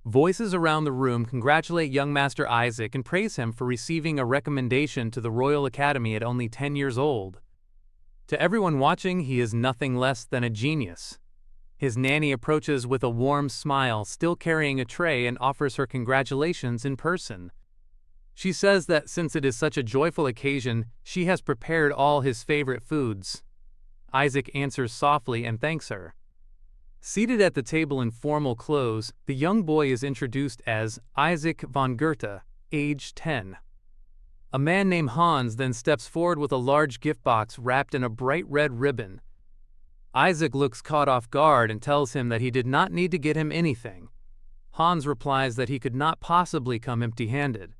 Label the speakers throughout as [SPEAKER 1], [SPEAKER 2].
[SPEAKER 1] Voices around the room congratulate young Master Isaac and praise him for receiving a recommendation to the Royal Academy at only 10 years old. To everyone watching, he is nothing less than a genius. His nanny approaches with a warm smile, still carrying a tray, and offers her congratulations in person. She says that since it is such a joyful occasion, she has prepared all his favorite foods. Isaac answers softly and thanks her. Seated at the table in formal clothes, the young boy is introduced as Isaac von Goethe, age 10. A man named Hans then steps forward with a large gift box wrapped in a bright red ribbon. Isaac looks caught off guard and tells him that he did not need to get him anything. Hans replies that he could not possibly come empty-handed.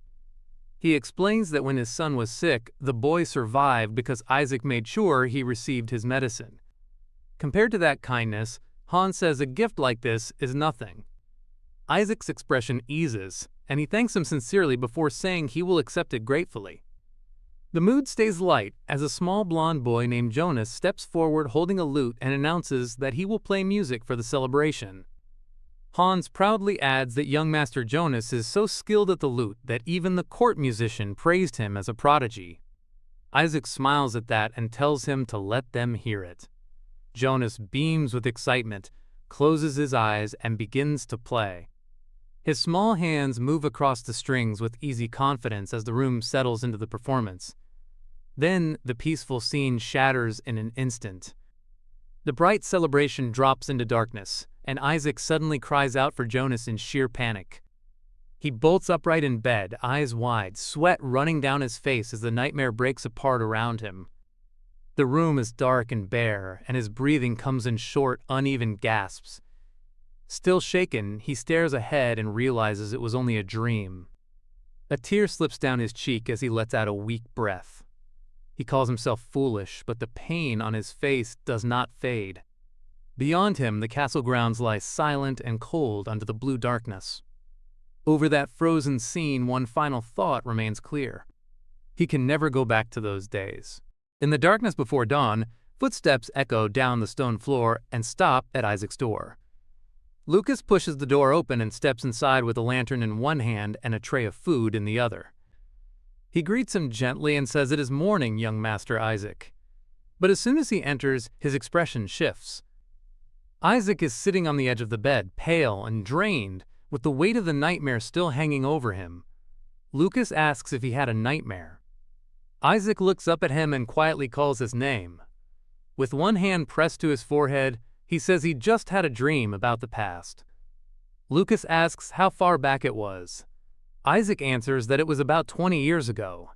[SPEAKER 1] He explains that when his son was sick, the boy survived because Isaac made sure he received his medicine. Compared to that kindness, Hans says a gift like this is nothing. Isaac's expression eases, and he thanks him sincerely before saying he will accept it gratefully. The mood stays light as a small blonde boy named Jonas steps forward holding a lute and announces that he will play music for the celebration. Hans proudly adds that young Master Jonas is so skilled at the lute that even the court musician praised him as a prodigy. Isaac smiles at that and tells him to let them hear it. Jonas beams with excitement, closes his eyes, and begins to play. His small hands move across the strings with easy confidence as the room settles into the performance. Then, the peaceful scene shatters in an instant. The bright celebration drops into darkness, and Isaac suddenly cries out for Jonas in sheer panic. He bolts upright in bed, eyes wide, sweat running down his face as the nightmare breaks apart around him. The room is dark and bare, and his breathing comes in short, uneven gasps. Still shaken, he stares ahead and realizes it was only a dream. A tear slips down his cheek as he lets out a weak breath. He calls himself foolish, but the pain on his face does not fade. Beyond him, the castle grounds lie silent and cold under the blue darkness. Over that frozen scene, one final thought remains clear. He can never go back to those days. In the darkness before dawn, footsteps echo down the stone floor and stop at Isaac's door. Lucas pushes the door open and steps inside with a lantern in one hand and a tray of food in the other. He greets him gently and says it is morning, young Master Isaac. But as soon as he enters, his expression shifts. Isaac is sitting on the edge of the bed, pale and drained, with the weight of the nightmare still hanging over him. Lucas asks if he had a nightmare. Isaac looks up at him and quietly calls his name. With one hand pressed to his forehead, he says he just had a dream about the past. Lucas asks how far back it was. Isaac answers that it was about 20 years ago.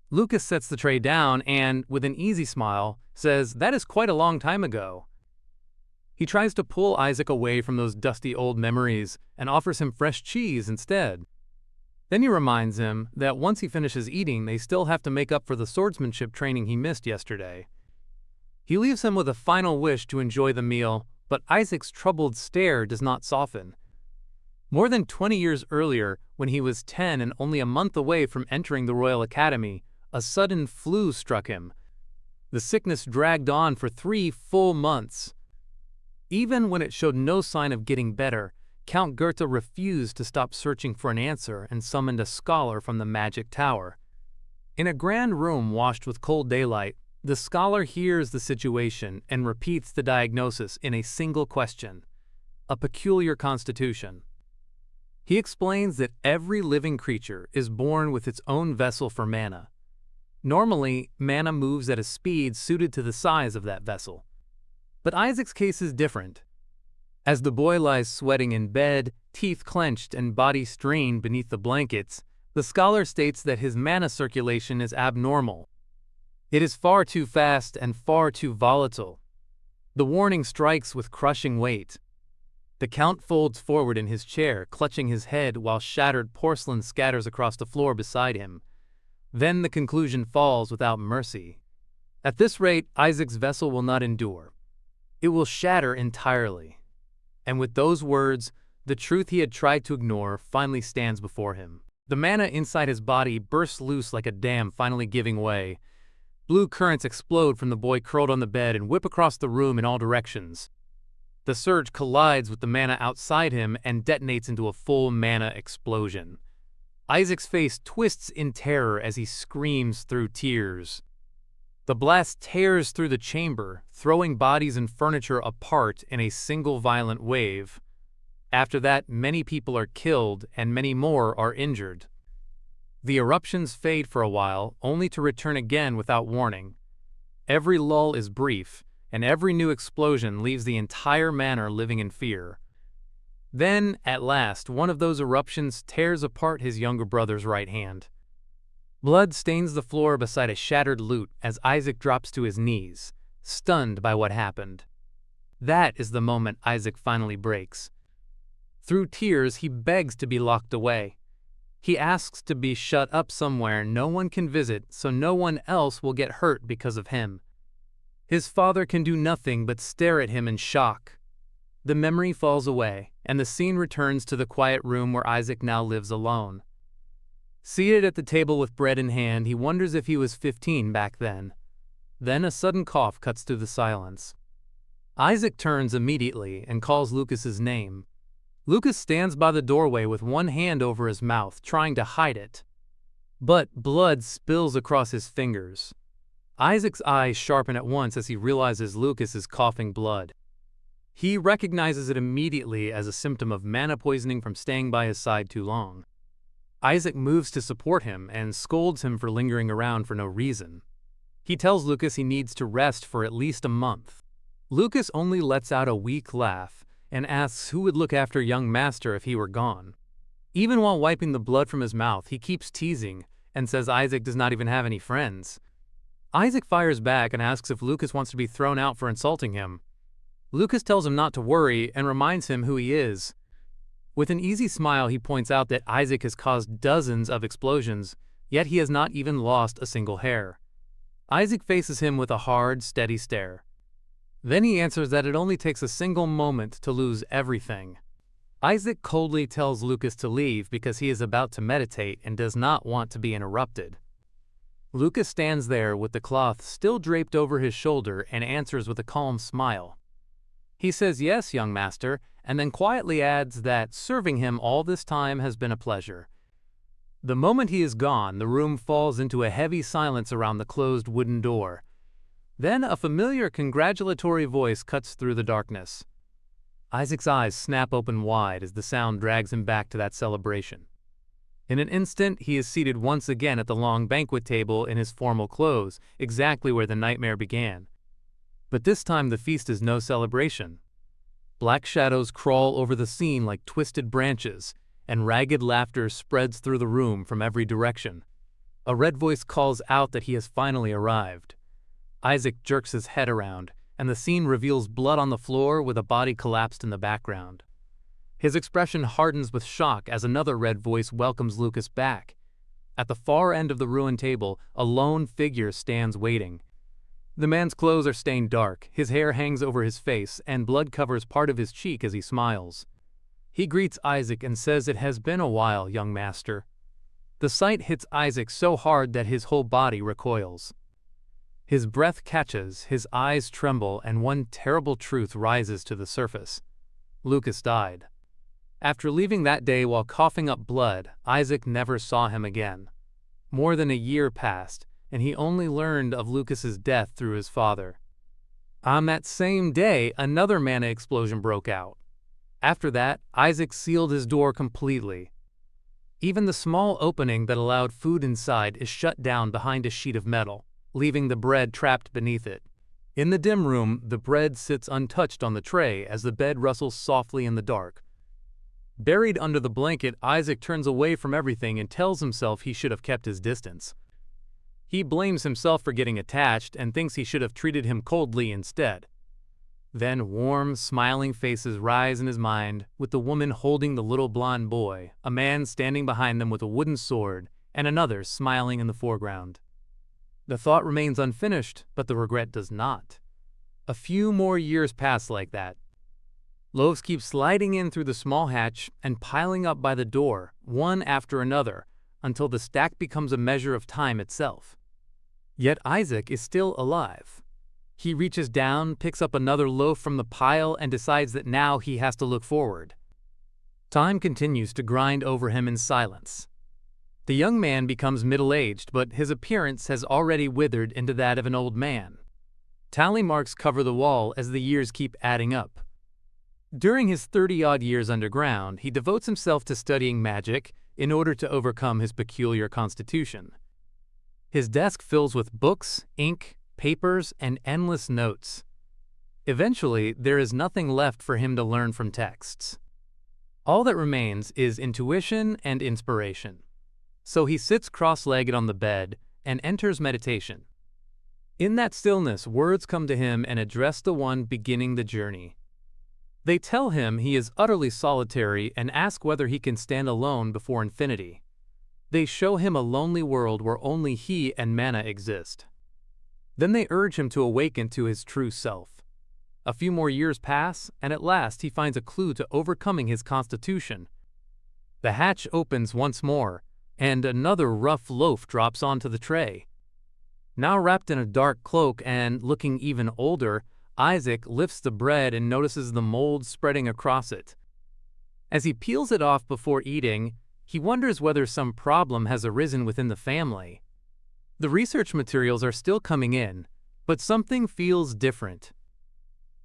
[SPEAKER 1] Lucas sets the tray down and, with an easy smile, says that is quite a long time ago. He tries to pull Isaac away from those dusty old memories and offers him fresh cheese instead. Then he reminds him that once he finishes eating, they still have to make up for the swordsmanship training he missed yesterday. He leaves him with a final wish to enjoy the meal, but Isaac's troubled stare does not soften. More than 20 years earlier, when he was 10 and only a month away from entering the Royal Academy, a sudden flu struck him. The sickness dragged on for 3 full months. Even when it showed no sign of getting better, Count Goethe refused to stop searching for an answer and summoned a scholar from the magic tower. In a grand room washed with cold daylight, the scholar hears the situation and repeats the diagnosis in a single question: a peculiar constitution. He explains that every living creature is born with its own vessel for mana. Normally, mana moves at a speed suited to the size of that vessel. But Isaac's case is different. As the boy lies sweating in bed, teeth clenched and body strained beneath the blankets, the scholar states that his mana circulation is abnormal. It is far too fast and far too volatile. The warning strikes with crushing weight. The Count folds forward in his chair, clutching his head while shattered porcelain scatters across the floor beside him. Then the conclusion falls without mercy. At this rate, Isaac's vessel will not endure. It will shatter entirely. And with those words, the truth he had tried to ignore finally stands before him. The mana inside his body bursts loose like a dam finally giving way. Blue currents explode from the boy curled on the bed and whip across the room in all directions. The surge collides with the mana outside him and detonates into a full mana explosion. Isaac's face twists in terror as he screams through tears. The blast tears through the chamber, throwing bodies and furniture apart in a single violent wave. After that, many people are killed and many more are injured. The eruptions fade for a while, only to return again without warning. Every lull is brief, and every new explosion leaves the entire manor living in fear. Then, at last, one of those eruptions tears apart his younger brother's right hand. Blood stains the floor beside a shattered lute as Isaac drops to his knees, stunned by what happened. That is the moment Isaac finally breaks. Through tears, he begs to be locked away. He asks to be shut up somewhere no one can visit so no one else will get hurt because of him. His father can do nothing but stare at him in shock. The memory falls away, and the scene returns to the quiet room where Isaac now lives alone. Seated at the table with bread in hand, he wonders if he was 15 back then. Then a sudden cough cuts through the silence. Isaac turns immediately and calls Lucas's name. Lucas stands by the doorway with one hand over his mouth, trying to hide it. But blood spills across his fingers. Isaac's eyes sharpen at once as he realizes Lucas is coughing blood. He recognizes it immediately as a symptom of mana poisoning from staying by his side too long. Isaac moves to support him and scolds him for lingering around for no reason. He tells Lucas he needs to rest for at least a month. Lucas only lets out a weak laugh and asks who would look after young Master if he were gone. Even while wiping the blood from his mouth, he keeps teasing and says Isaac does not even have any friends. Isaac fires back and asks if Lucas wants to be thrown out for insulting him. Lucas tells him not to worry and reminds him who he is. With an easy smile, he points out that Isaac has caused dozens of explosions, yet he has not even lost a single hair. Isaac faces him with a hard, steady stare. Then he answers that it only takes a single moment to lose everything. Isaac coldly tells Lucas to leave because he is about to meditate and does not want to be interrupted. Lucas stands there with the cloth still draped over his shoulder and answers with a calm smile. He says yes, young master, and then quietly adds that serving him all this time has been a pleasure. The moment he is gone, the room falls into a heavy silence around the closed wooden door. Then a familiar congratulatory voice cuts through the darkness. Isaac's eyes snap open wide as the sound drags him back to that celebration. In an instant, he is seated once again at the long banquet table in his formal clothes, exactly where the nightmare began. But this time the feast is no celebration. Black shadows crawl over the scene like twisted branches, and ragged laughter spreads through the room from every direction. A red voice calls out that he has finally arrived. Isaac jerks his head around, and the scene reveals blood on the floor with a body collapsed in the background. His expression hardens with shock as another red voice welcomes Lucas back. At the far end of the ruined table, a lone figure stands waiting. The man's clothes are stained dark, his hair hangs over his face, and blood covers part of his cheek as he smiles. He greets Isaac and says it has been a while, young master. The sight hits Isaac so hard that his whole body recoils. His breath catches, his eyes tremble, and one terrible truth rises to the surface. Lucas died. After leaving that day while coughing up blood, Isaac never saw him again. More than a year passed, and he only learned of Lucas's death through his father. On that same day, another mana explosion broke out. After that, Isaac sealed his door completely. Even the small opening that allowed food inside is shut down behind a sheet of metal, leaving the bread trapped beneath it. In the dim room, the bread sits untouched on the tray as the bed rustles softly in the dark. Buried under the blanket, Isaac turns away from everything and tells himself he should have kept his distance. He blames himself for getting attached and thinks he should have treated him coldly instead. Then warm, smiling faces rise in his mind, with the woman holding the little blond boy, a man standing behind them with a wooden sword, and another smiling in the foreground. The thought remains unfinished, but the regret does not. A few more years pass like that. Loaves keep sliding in through the small hatch and piling up by the door, one after another, until the stack becomes a measure of time itself. Yet Isaac is still alive. He reaches down, picks up another loaf from the pile, and decides that now he has to look forward. Time continues to grind over him in silence. The young man becomes middle-aged, but his appearance has already withered into that of an old man. Tally marks cover the wall as the years keep adding up. During his 30-odd years underground, he devotes himself to studying magic in order to overcome his peculiar constitution. His desk fills with books, ink, papers, and endless notes. Eventually, there is nothing left for him to learn from texts. All that remains is intuition and inspiration. So he sits cross-legged on the bed and enters meditation. In that stillness, words come to him and address the one beginning the journey. They tell him he is utterly solitary and ask whether he can stand alone before infinity. They show him a lonely world where only he and mana exist. Then they urge him to awaken to his true self. A few more years pass, and at last he finds a clue to overcoming his constitution. The hatch opens once more, and another rough loaf drops onto the tray. Now wrapped in a dark cloak and looking even older, Isaac lifts the bread and notices the mold spreading across it. As he peels it off before eating, he wonders whether some problem has arisen within the family. The research materials are still coming in, but something feels different.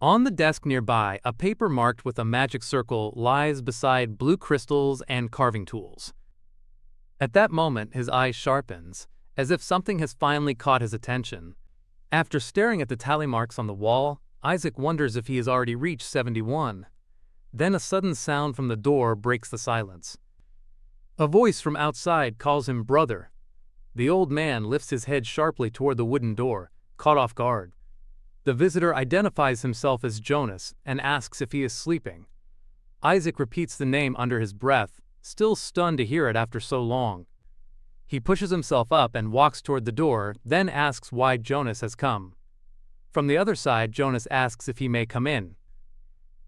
[SPEAKER 1] On the desk nearby, a paper marked with a magic circle lies beside blue crystals and carving tools. At that moment, his eye sharpens, as if something has finally caught his attention. After staring at the tally marks on the wall, Isaac wonders if he has already reached 71. Then a sudden sound from the door breaks the silence. A voice from outside calls him brother. The old man lifts his head sharply toward the wooden door, caught off guard. The visitor identifies himself as Jonas and asks if he is sleeping. Isaac repeats the name under his breath, still stunned to hear it after so long. He pushes himself up and walks toward the door, then asks why Jonas has come. From the other side, Jonas asks if he may come in.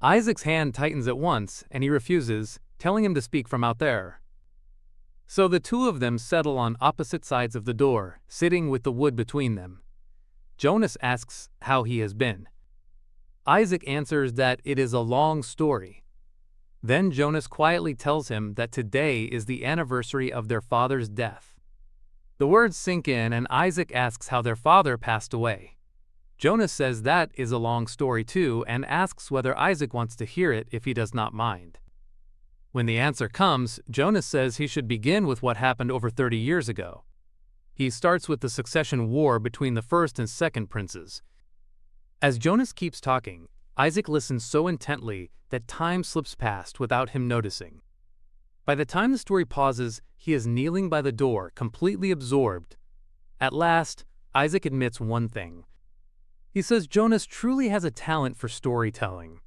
[SPEAKER 1] Isaac's hand tightens at once, and he refuses, telling him to speak from out there. So the two of them settle on opposite sides of the door, sitting with the wood between them. Jonas asks how he has been. Isaac answers that it is a long story. Then Jonas quietly tells him that today is the anniversary of their father's death. The words sink in, and Isaac asks how their father passed away. Jonas says that is a long story too, and asks whether Isaac wants to hear it if he does not mind. When the answer comes, Jonas says he should begin with what happened over 30 years ago. He starts with the succession war between the first and second princes. As Jonas keeps talking, Isaac listens so intently that time slips past without him noticing. By the time the story pauses, he is kneeling by the door, completely absorbed. At last, Isaac admits one thing. He says Jonas truly has a talent for storytelling.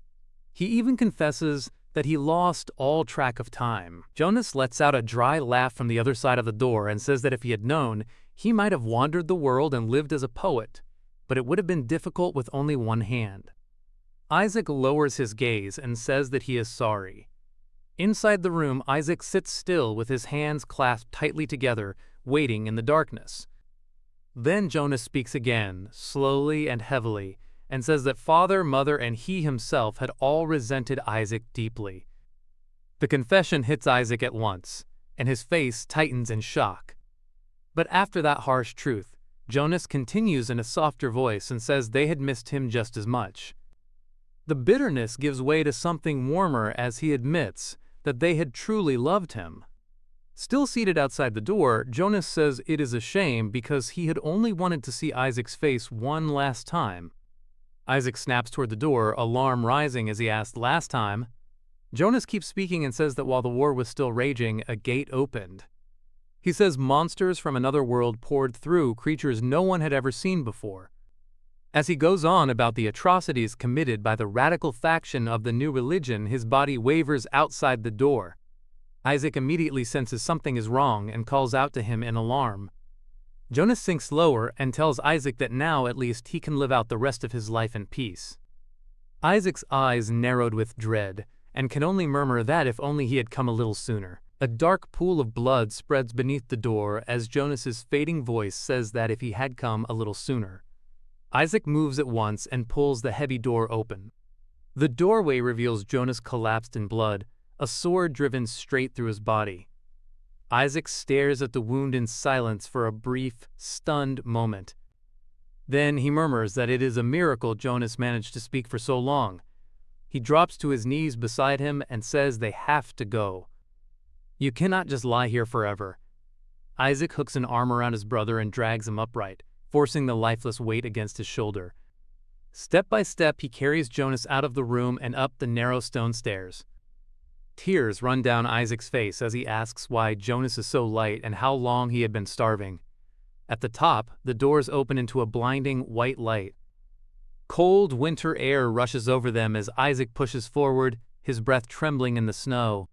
[SPEAKER 1] He even confesses that he lost all track of time. Jonas lets out a dry laugh from the other side of the door and says that if he had known, he might have wandered the world and lived as a poet, but it would have been difficult with only one hand. Isaac lowers his gaze and says that he is sorry. Inside the room, Isaac sits still with his hands clasped tightly together, waiting in the darkness. Then Jonas speaks again, slowly and heavily, and says that father, mother, and he himself had all resented Isaac deeply. The confession hits Isaac at once, and his face tightens in shock. But after that harsh truth, Jonas continues in a softer voice and says they had missed him just as much. The bitterness gives way to something warmer as he admits that they had truly loved him. Still seated outside the door, Jonas says it is a shame because he had only wanted to see Isaac's face one last time. Isaac snaps toward the door, alarm rising as he asked last time. Jonas keeps speaking and says that while the war was still raging, a gate opened. He says monsters from another world poured through, creatures no one had ever seen before. As he goes on about the atrocities committed by the radical faction of the new religion, his body wavers outside the door. Isaac immediately senses something is wrong and calls out to him in alarm. Jonas sinks lower and tells Isaac that now at least he can live out the rest of his life in peace. Isaac's eyes narrowed with dread, and can only murmur that if only he had come a little sooner. A dark pool of blood spreads beneath the door as Jonas's fading voice says that if he had come a little sooner. Isaac moves at once and pulls the heavy door open. The doorway reveals Jonas collapsed in blood, a sword driven straight through his body. Isaac stares at the wound in silence for a brief, stunned moment. Then he murmurs that it is a miracle Jonas managed to speak for so long. He drops to his knees beside him and says they have to go. You cannot just lie here forever. Isaac hooks an arm around his brother and drags him upright, forcing the lifeless weight against his shoulder. Step by step, he carries Jonas out of the room and up the narrow stone stairs. Tears run down Isaac's face as he asks why Jonas is so light and how long he had been starving. At the top, the doors open into a blinding white light. Cold winter air rushes over them as Isaac pushes forward, his breath trembling in the snow.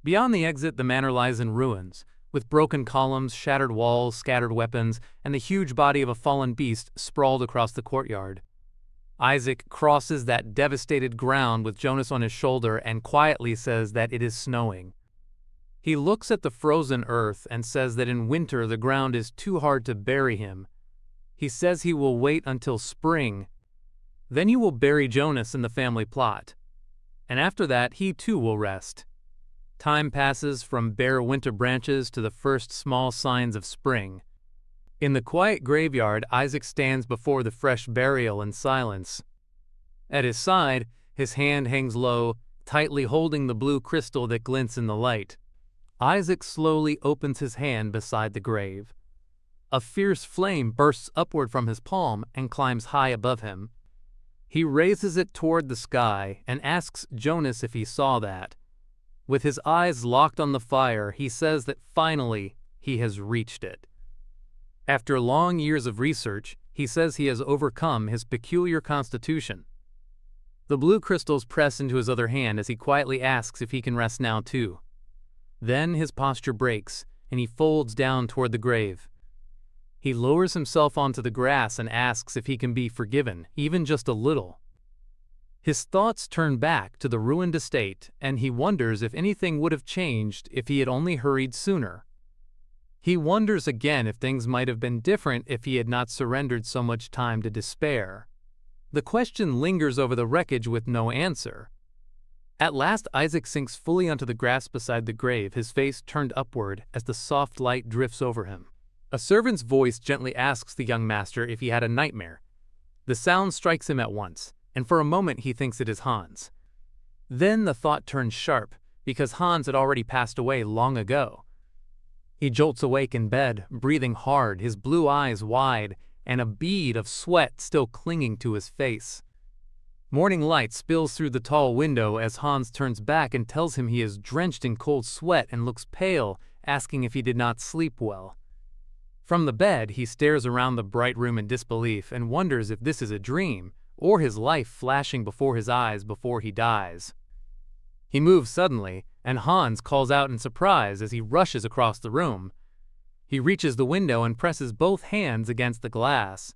[SPEAKER 1] Beyond the exit, the manor lies in ruins, with broken columns, shattered walls, scattered weapons, and the huge body of a fallen beast sprawled across the courtyard. Isaac crosses that devastated ground with Jonas on his shoulder and quietly says that it is snowing. He looks at the frozen earth and says that in winter the ground is too hard to bury him. He says he will wait until spring. Then he will bury Jonas in the family plot. And after that, he too will rest. Time passes from bare winter branches to the first small signs of spring. In the quiet graveyard, Isaac stands before the fresh burial in silence. At his side, his hand hangs low, tightly holding the blue crystal that glints in the light. Isaac slowly opens his hand beside the grave. A fierce flame bursts upward from his palm and climbs high above him. He raises it toward the sky and asks Jonas if he saw that. With his eyes locked on the fire, he says that finally he has reached it. After long years of research, he says he has overcome his peculiar constitution. The blue crystals press into his other hand as he quietly asks if he can rest now too. Then his posture breaks, and he folds down toward the grave. He lowers himself onto the grass and asks if he can be forgiven, even just a little. His thoughts turn back to the ruined estate, and he wonders if anything would have changed if he had only hurried sooner. He wonders again if things might have been different if he had not surrendered so much time to despair. The question lingers over the wreckage with no answer. At last, Isaac sinks fully onto the grass beside the grave, his face turned upward as the soft light drifts over him. A servant's voice gently asks the young master if he had a nightmare. The sound strikes him at once, and for a moment he thinks it is Hans. Then the thought turns sharp, because Hans had already passed away long ago. He jolts awake in bed, breathing hard, his blue eyes wide, and a bead of sweat still clinging to his face. Morning light spills through the tall window as Hans turns back and tells him he is drenched in cold sweat and looks pale, asking if he did not sleep well. From the bed, he stares around the bright room in disbelief and wonders if this is a dream, or his life flashing before his eyes before he dies. He moves suddenly, and Hans calls out in surprise as he rushes across the room. He reaches the window and presses both hands against the glass.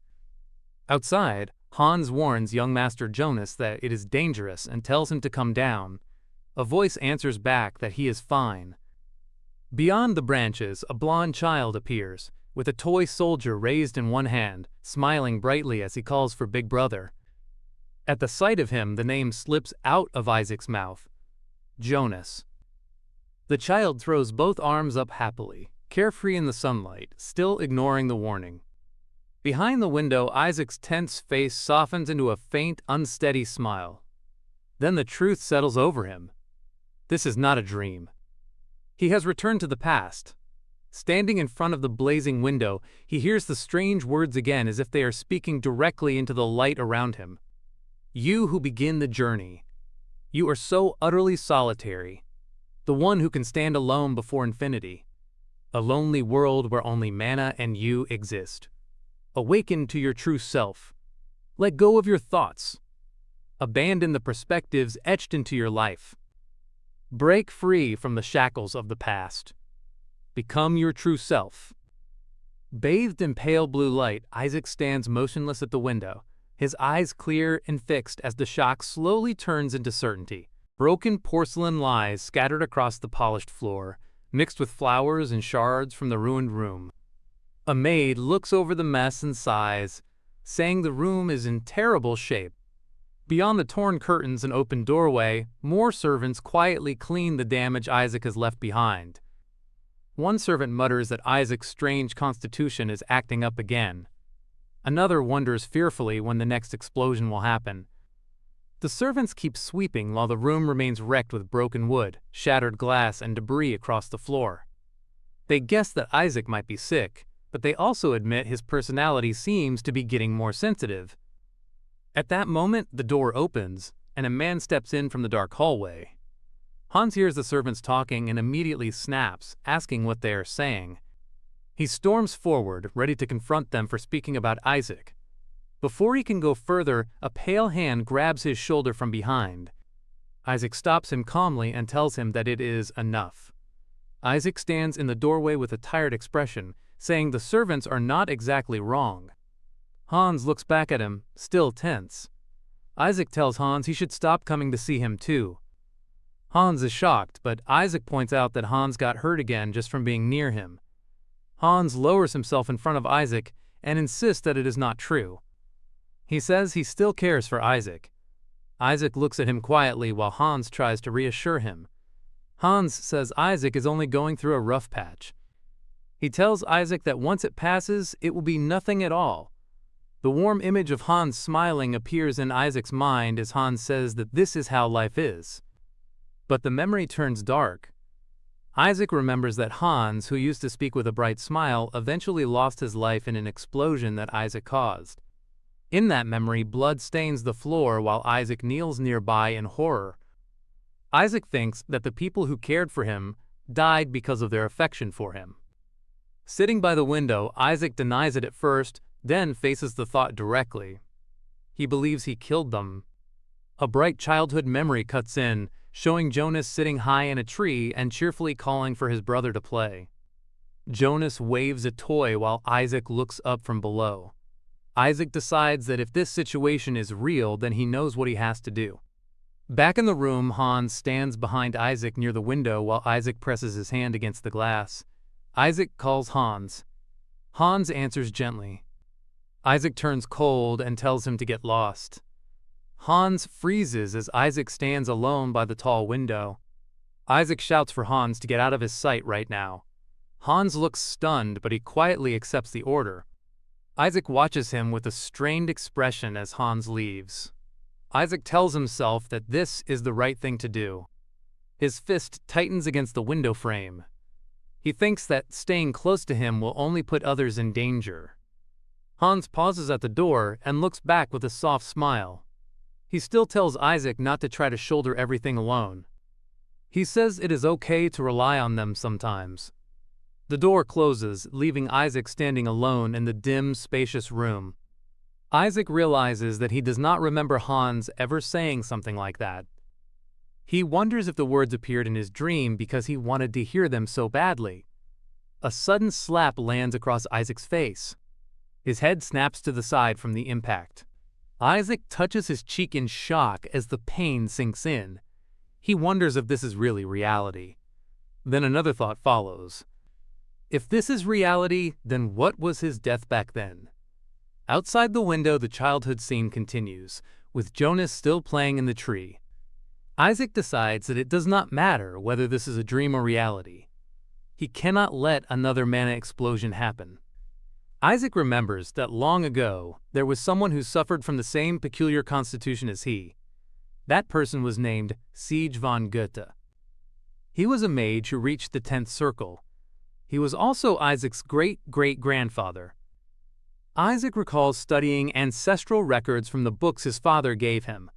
[SPEAKER 1] Outside, Hans warns young Master Jonas that it is dangerous and tells him to come down. A voice answers back that he is fine. Beyond the branches, a blond child appears, with a toy soldier raised in one hand, smiling brightly as he calls for Big Brother. At the sight of him, the name slips out of Isaac's mouth. Jonas. The child throws both arms up happily, carefree in the sunlight, still ignoring the warning. Behind the window, Isaac's tense face softens into a faint, unsteady smile. Then the truth settles over him. This is not a dream. He has returned to the past. Standing in front of the blazing window, he hears the strange words again as if they are speaking directly into the light around him. You who begin the journey. You are so utterly solitary. The one who can stand alone before infinity. A lonely world where only mana and you exist. Awaken to your true self. Let go of your thoughts. Abandon the perspectives etched into your life. Break free from the shackles of the past. Become your true self. Bathed in pale blue light, Isaac stands motionless at the window, his eyes clear and fixed as the shock slowly turns into certainty. Broken porcelain lies scattered across the polished floor, mixed with flowers and shards from the ruined room. A maid looks over the mess and sighs, saying the room is in terrible shape. Beyond the torn curtains and open doorway, more servants quietly clean the damage Isaac has left behind. One servant mutters that Isaac's strange constitution is acting up again. Another wonders fearfully when the next explosion will happen. The servants keep sweeping while the room remains wrecked with broken wood, shattered glass, and debris across the floor. They guess that Isaac might be sick, but they also admit his personality seems to be getting more sensitive. At that moment, the door opens, and a man steps in from the dark hallway. Hans hears the servants talking and immediately snaps, asking what they are saying. He storms forward, ready to confront them for speaking about Isaac. Before he can go further, a pale hand grabs his shoulder from behind. Isaac stops him calmly and tells him that it is enough. Isaac stands in the doorway with a tired expression, saying the servants are not exactly wrong. Hans looks back at him, still tense. Isaac tells Hans he should stop coming to see him too. Hans is shocked, but Isaac points out that Hans got hurt again just from being near him. Hans lowers himself in front of Isaac and insists that it is not true. He says he still cares for Isaac. Isaac looks at him quietly while Hans tries to reassure him. Hans says Isaac is only going through a rough patch. He tells Isaac that once it passes, it will be nothing at all. The warm image of Hans smiling appears in Isaac's mind as Hans says that this is how life is. But the memory turns dark. Isaac remembers that Hans, who used to speak with a bright smile, eventually lost his life in an explosion that Isaac caused. In that memory, blood stains the floor while Isaac kneels nearby in horror. Isaac thinks that the people who cared for him died because of their affection for him. Sitting by the window, Isaac denies it at first, then faces the thought directly. He believes he killed them. A bright childhood memory cuts in, showing Jonas sitting high in a tree and cheerfully calling for his brother to play. Jonas waves a toy while Isaac looks up from below. Isaac decides that if this situation is real, then he knows what he has to do. Back in the room, Hans stands behind Isaac near the window while Isaac presses his hand against the glass. Isaac calls Hans. Hans answers gently. Isaac turns cold and tells him to get lost. Hans freezes as Isaac stands alone by the tall window. Isaac shouts for Hans to get out of his sight right now. Hans looks stunned, but he quietly accepts the order. Isaac watches him with a strained expression as Hans leaves. Isaac tells himself that this is the right thing to do. His fist tightens against the window frame. He thinks that staying close to him will only put others in danger. Hans pauses at the door and looks back with a soft smile. He still tells Isaac not to try to shoulder everything alone. He says it is okay to rely on them sometimes. The door closes, leaving Isaac standing alone in the dim, spacious room. Isaac realizes that he does not remember Hans ever saying something like that. He wonders if the words appeared in his dream because he wanted to hear them so badly. A sudden slap lands across Isaac's face. His head snaps to the side from the impact. Isaac touches his cheek in shock as the pain sinks in. He wonders if this is really reality. Then another thought follows. If this is reality, then what was his death back then? Outside the window, the childhood scene continues, with Jonas still playing in the tree. Isaac decides that it does not matter whether this is a dream or reality. He cannot let another mana explosion happen. Isaac remembers that long ago, there was someone who suffered from the same peculiar constitution as he. That person was named Siege von Goethe. He was a mage who reached the 10th circle. He was also Isaac's great-great-grandfather. Isaac recalls studying ancestral records from the books his father gave him.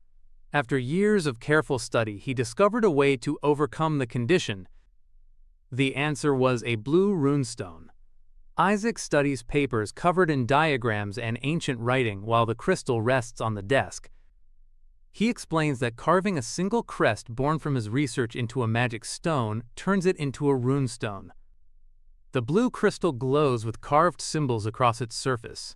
[SPEAKER 1] After years of careful study, he discovered a way to overcome the condition. The answer was a blue runestone. Isaac studies papers covered in diagrams and ancient writing while the crystal rests on the desk. He explains that carving a single crest born from his research into a magic stone turns it into a runestone. The blue crystal glows with carved symbols across its surface.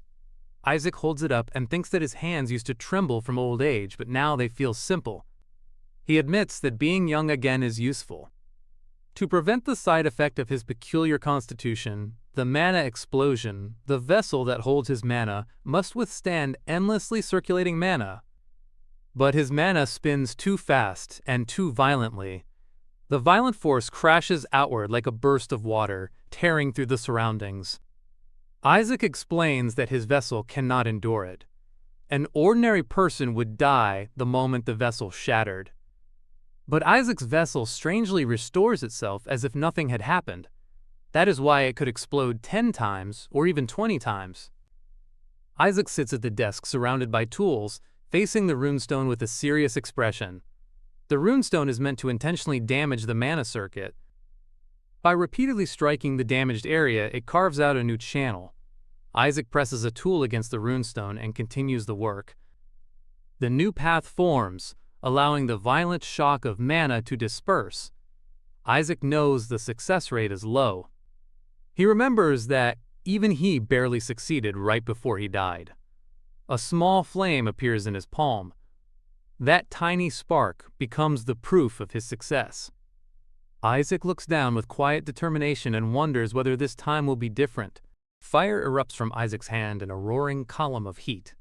[SPEAKER 1] Isaac holds it up and thinks that his hands used to tremble from old age, but now they feel simple. He admits that being young again is useful. To prevent the side effect of his peculiar constitution, the mana explosion, the vessel that holds his mana must withstand endlessly circulating mana. But his mana spins too fast and too violently. The violent force crashes outward like a burst of water, tearing through the surroundings. Isaac explains that his vessel cannot endure it. An ordinary person would die the moment the vessel shattered. But Isaac's vessel strangely restores itself as if nothing had happened. That is why it could explode 10 times or even 20 times. Isaac sits at the desk surrounded by tools, facing the runestone with a serious expression. The runestone is meant to intentionally damage the mana circuit. By repeatedly striking the damaged area, it carves out a new channel. Isaac presses a tool against the runestone and continues the work. The new path forms, allowing the violent shock of mana to disperse. Isaac knows the success rate is low. He remembers that even he barely succeeded right before he died. A small flame appears in his palm. That tiny spark becomes the proof of his success. Isaac looks down with quiet determination and wonders whether this time will be different. Fire erupts from Isaac's hand in a roaring column of heat.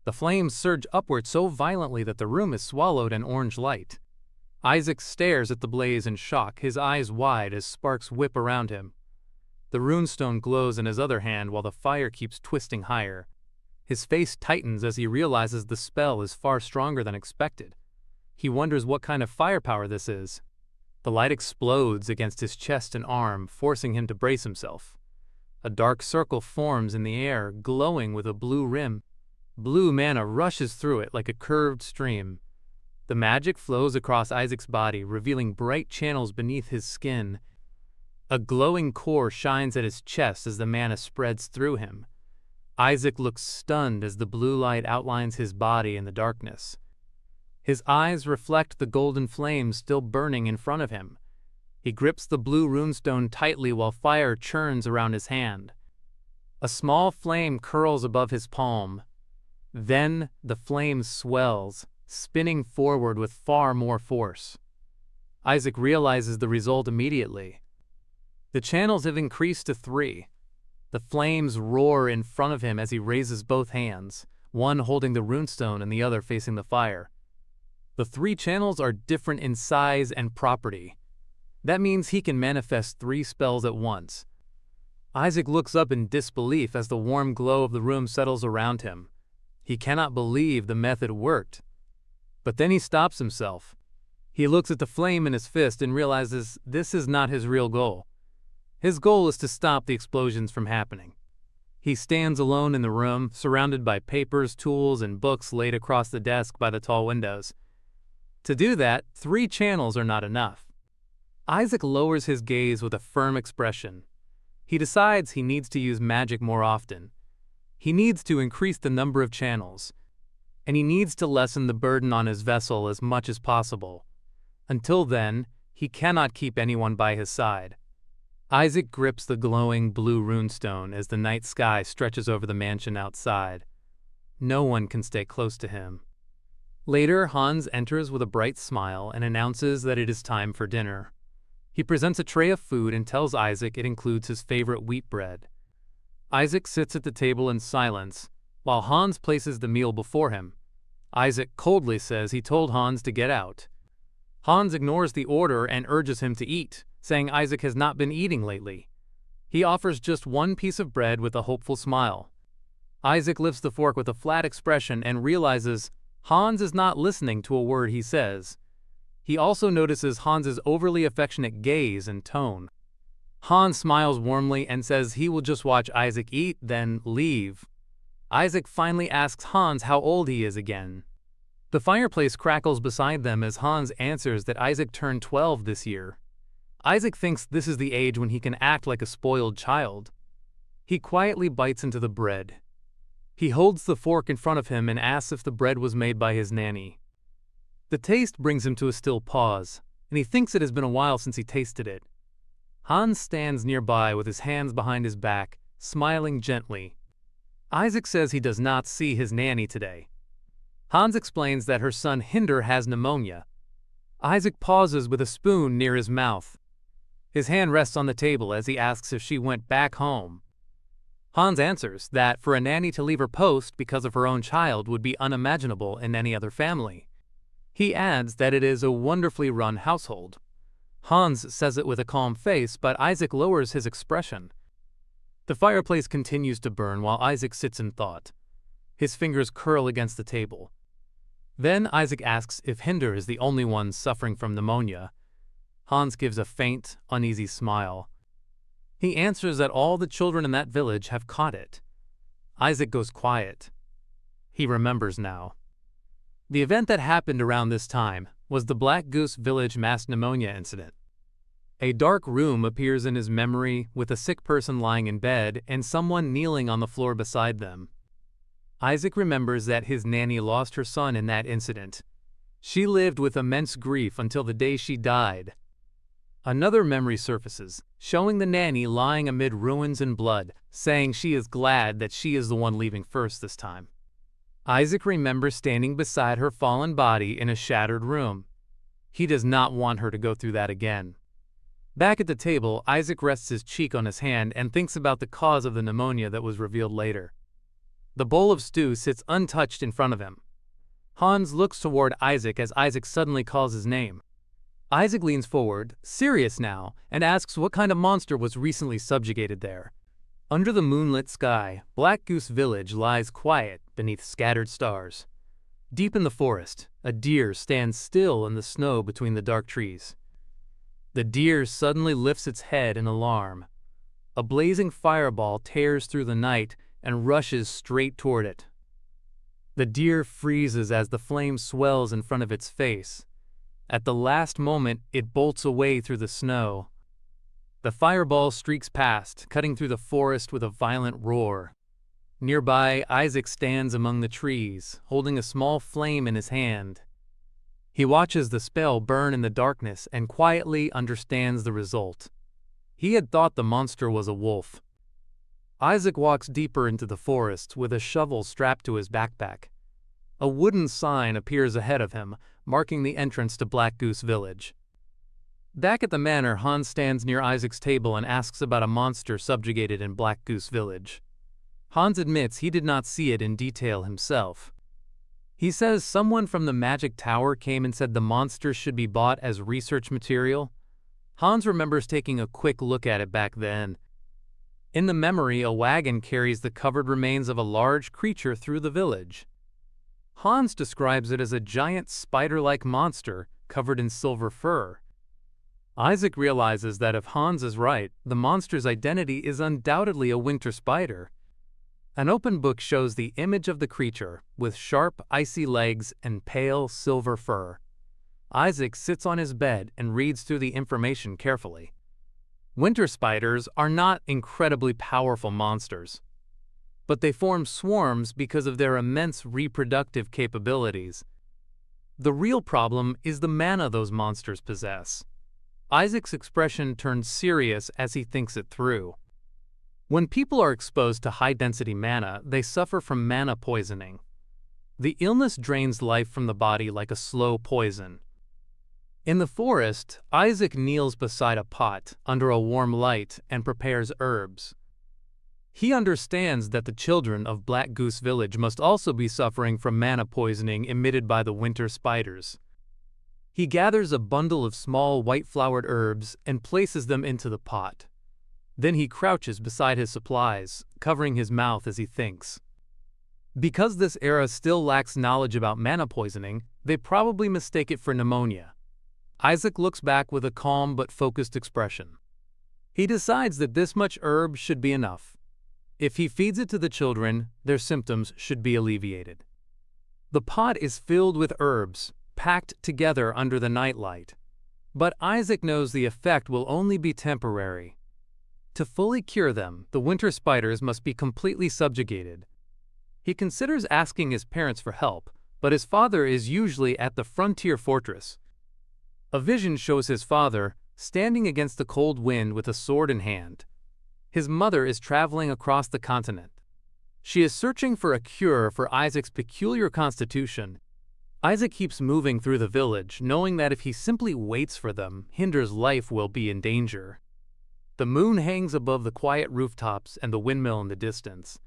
[SPEAKER 1] The flames surge upward so violently that the room is swallowed in orange light. Isaac stares at the blaze in shock, his eyes wide as sparks whip around him. The runestone glows in his other hand while the fire keeps twisting higher. His face tightens as he realizes the spell is far stronger than expected. He wonders what kind of firepower this is. The light explodes against his chest and arm, forcing him to brace himself. A dark circle forms in the air, glowing with a blue rim. Blue mana rushes through it like a curved stream. The magic flows across Isaac's body, revealing bright channels beneath his skin. A glowing core shines at his chest as the mana spreads through him. Isaac looks stunned as the blue light outlines his body in the darkness. His eyes reflect the golden flames still burning in front of him. He grips the blue runestone tightly while fire churns around his hand. A small flame curls above his palm. Then the flame swells, spinning forward with far more force. Isaac realizes the result immediately. The channels have increased to 3. The flames roar in front of him as he raises both hands, one holding the runestone and the other facing the fire. The 3 channels are different in size and property. That means he can manifest 3 spells at once. Isaac looks up in disbelief as the warm glow of the room settles around him. He cannot believe the method worked. But then he stops himself. He looks at the flame in his fist and realizes this is not his real goal. His goal is to stop the explosions from happening. He stands alone in the room, surrounded by papers, tools, and books laid across the desk by the tall windows. To do that, 3 channels are not enough. Isaac lowers his gaze with a firm expression. He decides he needs to use magic more often. He needs to increase the number of channels. And he needs to lessen the burden on his vessel as much as possible. Until then, he cannot keep anyone by his side. Isaac grips the glowing blue runestone as the night sky stretches over the mansion outside. No one can stay close to him. Later, Hans enters with a bright smile and announces that it is time for dinner. He presents a tray of food and tells Isaac it includes his favorite wheat bread. Isaac sits at the table in silence, while Hans places the meal before him. Isaac coldly says he told Hans to get out. Hans ignores the order and urges him to eat, saying Isaac has not been eating lately. He offers just 1 piece of bread with a hopeful smile. Isaac lifts the fork with a flat expression and realizes Hans is not listening to a word he says. He also notices Hans's overly affectionate gaze and tone. Hans smiles warmly and says he will just watch Isaac eat, then leave. Isaac finally asks Hans how old he is again. The fireplace crackles beside them as Hans answers that Isaac turned 12 this year. Isaac thinks this is the age when he can act like a spoiled child. He quietly bites into the bread. He holds the fork in front of him and asks if the bread was made by his nanny. The taste brings him to a still pause, and he thinks it has been a while since he tasted it. Hans stands nearby with his hands behind his back, smiling gently. Isaac says he does not see his nanny today. Hans explains that her son Hinder has pneumonia. Isaac pauses with a spoon near his mouth. His hand rests on the table as he asks if she went back home. Hans answers that for a nanny to leave her post because of her own child would be unimaginable in any other family. He adds that it is a wonderfully run household. Hans says it with a calm face, but Isaac lowers his expression. The fireplace continues to burn while Isaac sits in thought. His fingers curl against the table. Then Isaac asks if Hinder is the only one suffering from pneumonia. Hans gives a faint, uneasy smile. He answers that all the children in that village have caught it. Isaac goes quiet. He remembers now. The event that happened around this time was the Black Goose Village mass pneumonia incident. A dark room appears in his memory with a sick person lying in bed and someone kneeling on the floor beside them. Isaac remembers that his nanny lost her son in that incident. She lived with immense grief until the day she died. Another memory surfaces, showing the nanny lying amid ruins and blood, saying she is glad that she is the one leaving first this time. Isaac remembers standing beside her fallen body in a shattered room. He does not want her to go through that again. Back at the table, Isaac rests his cheek on his hand and thinks about the cause of the pneumonia that was revealed later. The bowl of stew sits untouched in front of him. Hans looks toward Isaac as Isaac suddenly calls his name. Isaac leans forward, serious now, and asks what kind of monster was recently subjugated there. Under the moonlit sky, Black Goose Village lies quiet beneath scattered stars. Deep in the forest, a deer stands still in the snow between the dark trees. The deer suddenly lifts its head in alarm. A blazing fireball tears through the night and rushes straight toward it. The deer freezes as the flame swells in front of its face. At the last moment, it bolts away through the snow. The fireball streaks past, cutting through the forest with a violent roar. Nearby, Isaac stands among the trees, holding a small flame in his hand. He watches the spell burn in the darkness and quietly understands the result. He had thought the monster was a wolf. Isaac walks deeper into the forest with a shovel strapped to his backpack. A wooden sign appears ahead of him, marking the entrance to Black Goose Village. Back at the manor, Hans stands near Isaac's table and asks about a monster subjugated in Black Goose Village. Hans admits he did not see it in detail himself. He says someone from the magic tower came and said the monster should be bought as research material. Hans remembers taking a quick look at it back then. In the memory, a wagon carries the covered remains of a large creature through the village. Hans describes it as a giant spider-like monster covered in silver fur. Isaac realizes that if Hans is right, the monster's identity is undoubtedly a winter spider. An open book shows the image of the creature, with sharp, icy legs and pale, silver fur. Isaac sits on his bed and reads through the information carefully. Winter spiders are not incredibly powerful monsters, but they form swarms because of their immense reproductive capabilities. The real problem is the mana those monsters possess. Isaac's expression turns serious as he thinks it through. When people are exposed to high-density mana, they suffer from mana poisoning. The illness drains life from the body like a slow poison. In the forest, Isaac kneels beside a pot under a warm light and prepares herbs. He understands that the children of Black Goose Village must also be suffering from mana poisoning emitted by the winter spiders. He gathers a bundle of small white-flowered herbs and places them into the pot. Then he crouches beside his supplies, covering his mouth as he thinks. Because this era still lacks knowledge about mana poisoning, they probably mistake it for pneumonia. Isaac looks back with a calm but focused expression. He decides that this much herb should be enough. If he feeds it to the children, their symptoms should be alleviated. The pot is filled with herbs, packed together under the nightlight. But Isaac knows the effect will only be temporary. To fully cure them, the winter spiders must be completely subjugated. He considers asking his parents for help, but his father is usually at the frontier fortress. A vision shows his father, standing against the cold wind with a sword in hand. His mother is traveling across the continent. She is searching for a cure for Isaac's peculiar constitution. Isaac keeps moving through the village, knowing that if he simply waits for them, Hinder's life will be in danger. The moon hangs above the quiet rooftops and the windmill in the distance.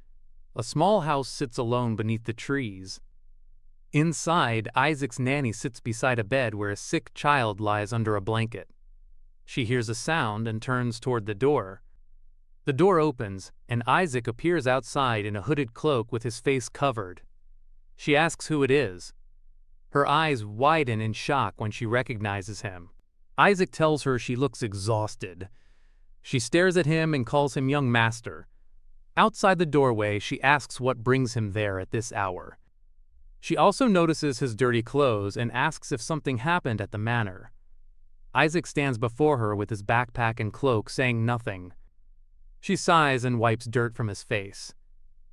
[SPEAKER 1] A small house sits alone beneath the trees. Inside, Isaac's nanny sits beside a bed where a sick child lies under a blanket. She hears a sound and turns toward the door. The door opens, and Isaac appears outside in a hooded cloak with his face covered. She asks who it is. Her eyes widen in shock when she recognizes him. Isaac tells her she looks exhausted. She stares at him and calls him young master. Outside the doorway, she asks what brings him there at this hour. She also notices his dirty clothes and asks if something happened at the manor. Isaac stands before her with his backpack and cloak, saying nothing. She sighs and wipes dirt from his face.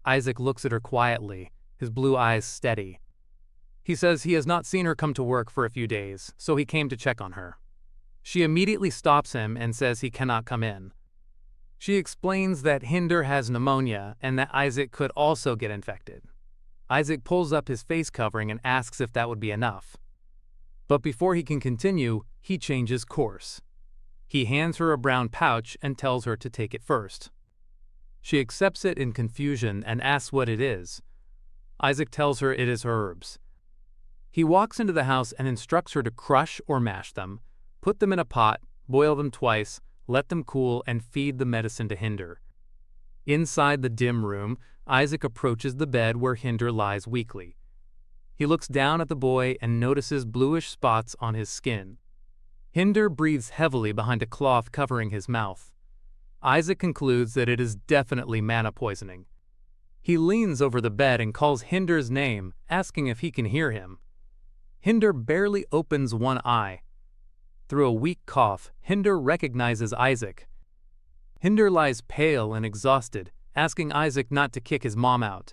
[SPEAKER 1] Isaac looks at her quietly, his blue eyes steady. He says he has not seen her come to work for a few days, so he came to check on her. She immediately stops him and says he cannot come in. She explains that Hinder has pneumonia and that Isaac could also get infected. Isaac pulls up his face covering and asks if that would be enough. But before he can continue, he changes course. He hands her a brown pouch and tells her to take it first. She accepts it in confusion and asks what it is. Isaac tells her it is herbs. He walks into the house and instructs her to crush or mash them, put them in a pot, boil them twice, let them cool, and feed the medicine to Hinder. Inside the dim room, Isaac approaches the bed where Hinder lies weakly. He looks down at the boy and notices bluish spots on his skin. Hinder breathes heavily behind a cloth covering his mouth. Isaac concludes that it is definitely mana poisoning. He leans over the bed and calls Hinder's name, asking if he can hear him. Hinder barely opens one eye. Through a weak cough, Hinder recognizes Isaac. Hinder lies pale and exhausted, asking Isaac not to kick his mom out.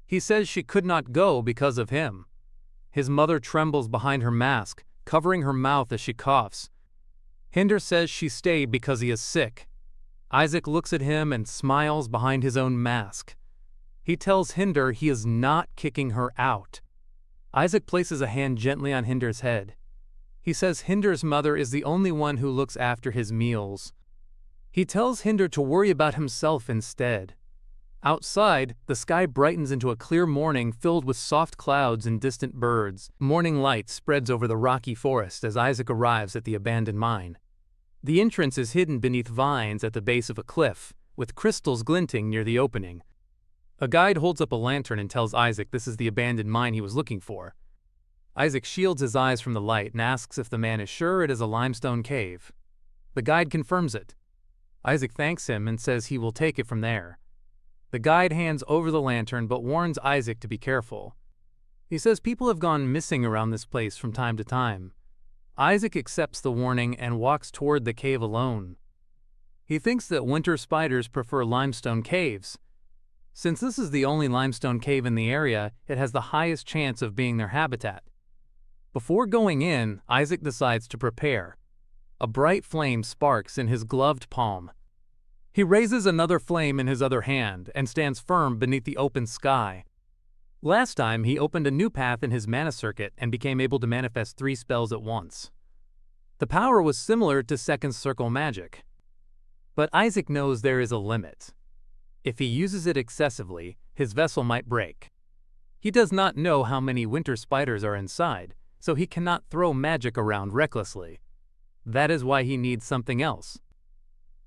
[SPEAKER 1] He says she could not go because of him. His mother trembles behind her mask, covering her mouth as she coughs. Hinder says she stayed because he is sick. Isaac looks at him and smiles behind his own mask. He tells Hinder he is not kicking her out. Isaac places a hand gently on Hinder's head. He says Hinder's mother is the only one who looks after his meals. He tells Hinder to worry about himself instead. Outside, the sky brightens into a clear morning filled with soft clouds and distant birds. Morning light spreads over the rocky forest as Isaac arrives at the abandoned mine. The entrance is hidden beneath vines at the base of a cliff, with crystals glinting near the opening. A guide holds up a lantern and tells Isaac this is the abandoned mine he was looking for. Isaac shields his eyes from the light and asks if the man is sure it is a limestone cave. The guide confirms it. Isaac thanks him and says he will take it from there. The guide hands over the lantern but warns Isaac to be careful. He says people have gone missing around this place from time to time. Isaac accepts the warning and walks toward the cave alone. He thinks that winter spiders prefer limestone caves. Since this is the only limestone cave in the area, it has the highest chance of being their habitat. Before going in, Isaac decides to prepare. A bright flame sparks in his gloved palm. He raises another flame in his other hand and stands firm beneath the open sky. Last time, he opened a new path in his mana circuit and became able to manifest 3 spells at once. The power was similar to second circle magic. But Isaac knows there is a limit. If he uses it excessively, his vessel might break. He does not know how many winter spiders are inside, so he cannot throw magic around recklessly. That is why he needs something else.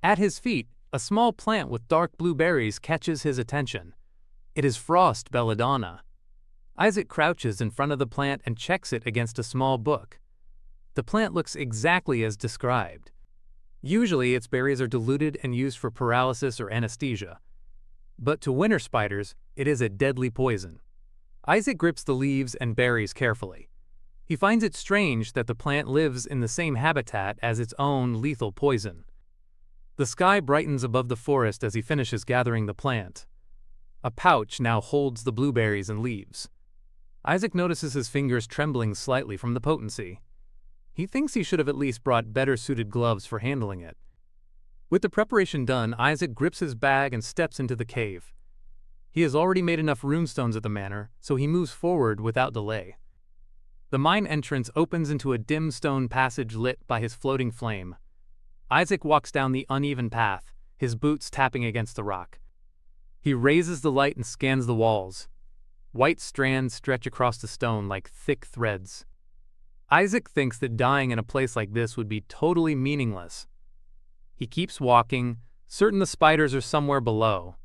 [SPEAKER 1] At his feet, a small plant with dark blue berries catches his attention. It is frost belladonna. Isaac crouches in front of the plant and checks it against a small book. The plant looks exactly as described. Usually its berries are diluted and used for paralysis or anesthesia. But to winter spiders, it is a deadly poison. Isaac grips the leaves and berries carefully. He finds it strange that the plant lives in the same habitat as its own lethal poison. The sky brightens above the forest as he finishes gathering the plant. A pouch now holds the blueberries and leaves. Isaac notices his fingers trembling slightly from the potency. He thinks he should have at least brought better-suited gloves for handling it. With the preparation done, Isaac grips his bag and steps into the cave. He has already made enough runestones at the manor, so he moves forward without delay. The mine entrance opens into a dim stone passage lit by his floating flame. Isaac walks down the uneven path, his boots tapping against the rock. He raises the light and scans the walls. White strands stretch across the stone like thick threads. Isaac thinks that dying in a place like this would be totally meaningless. He keeps walking, certain the spiders are somewhere below.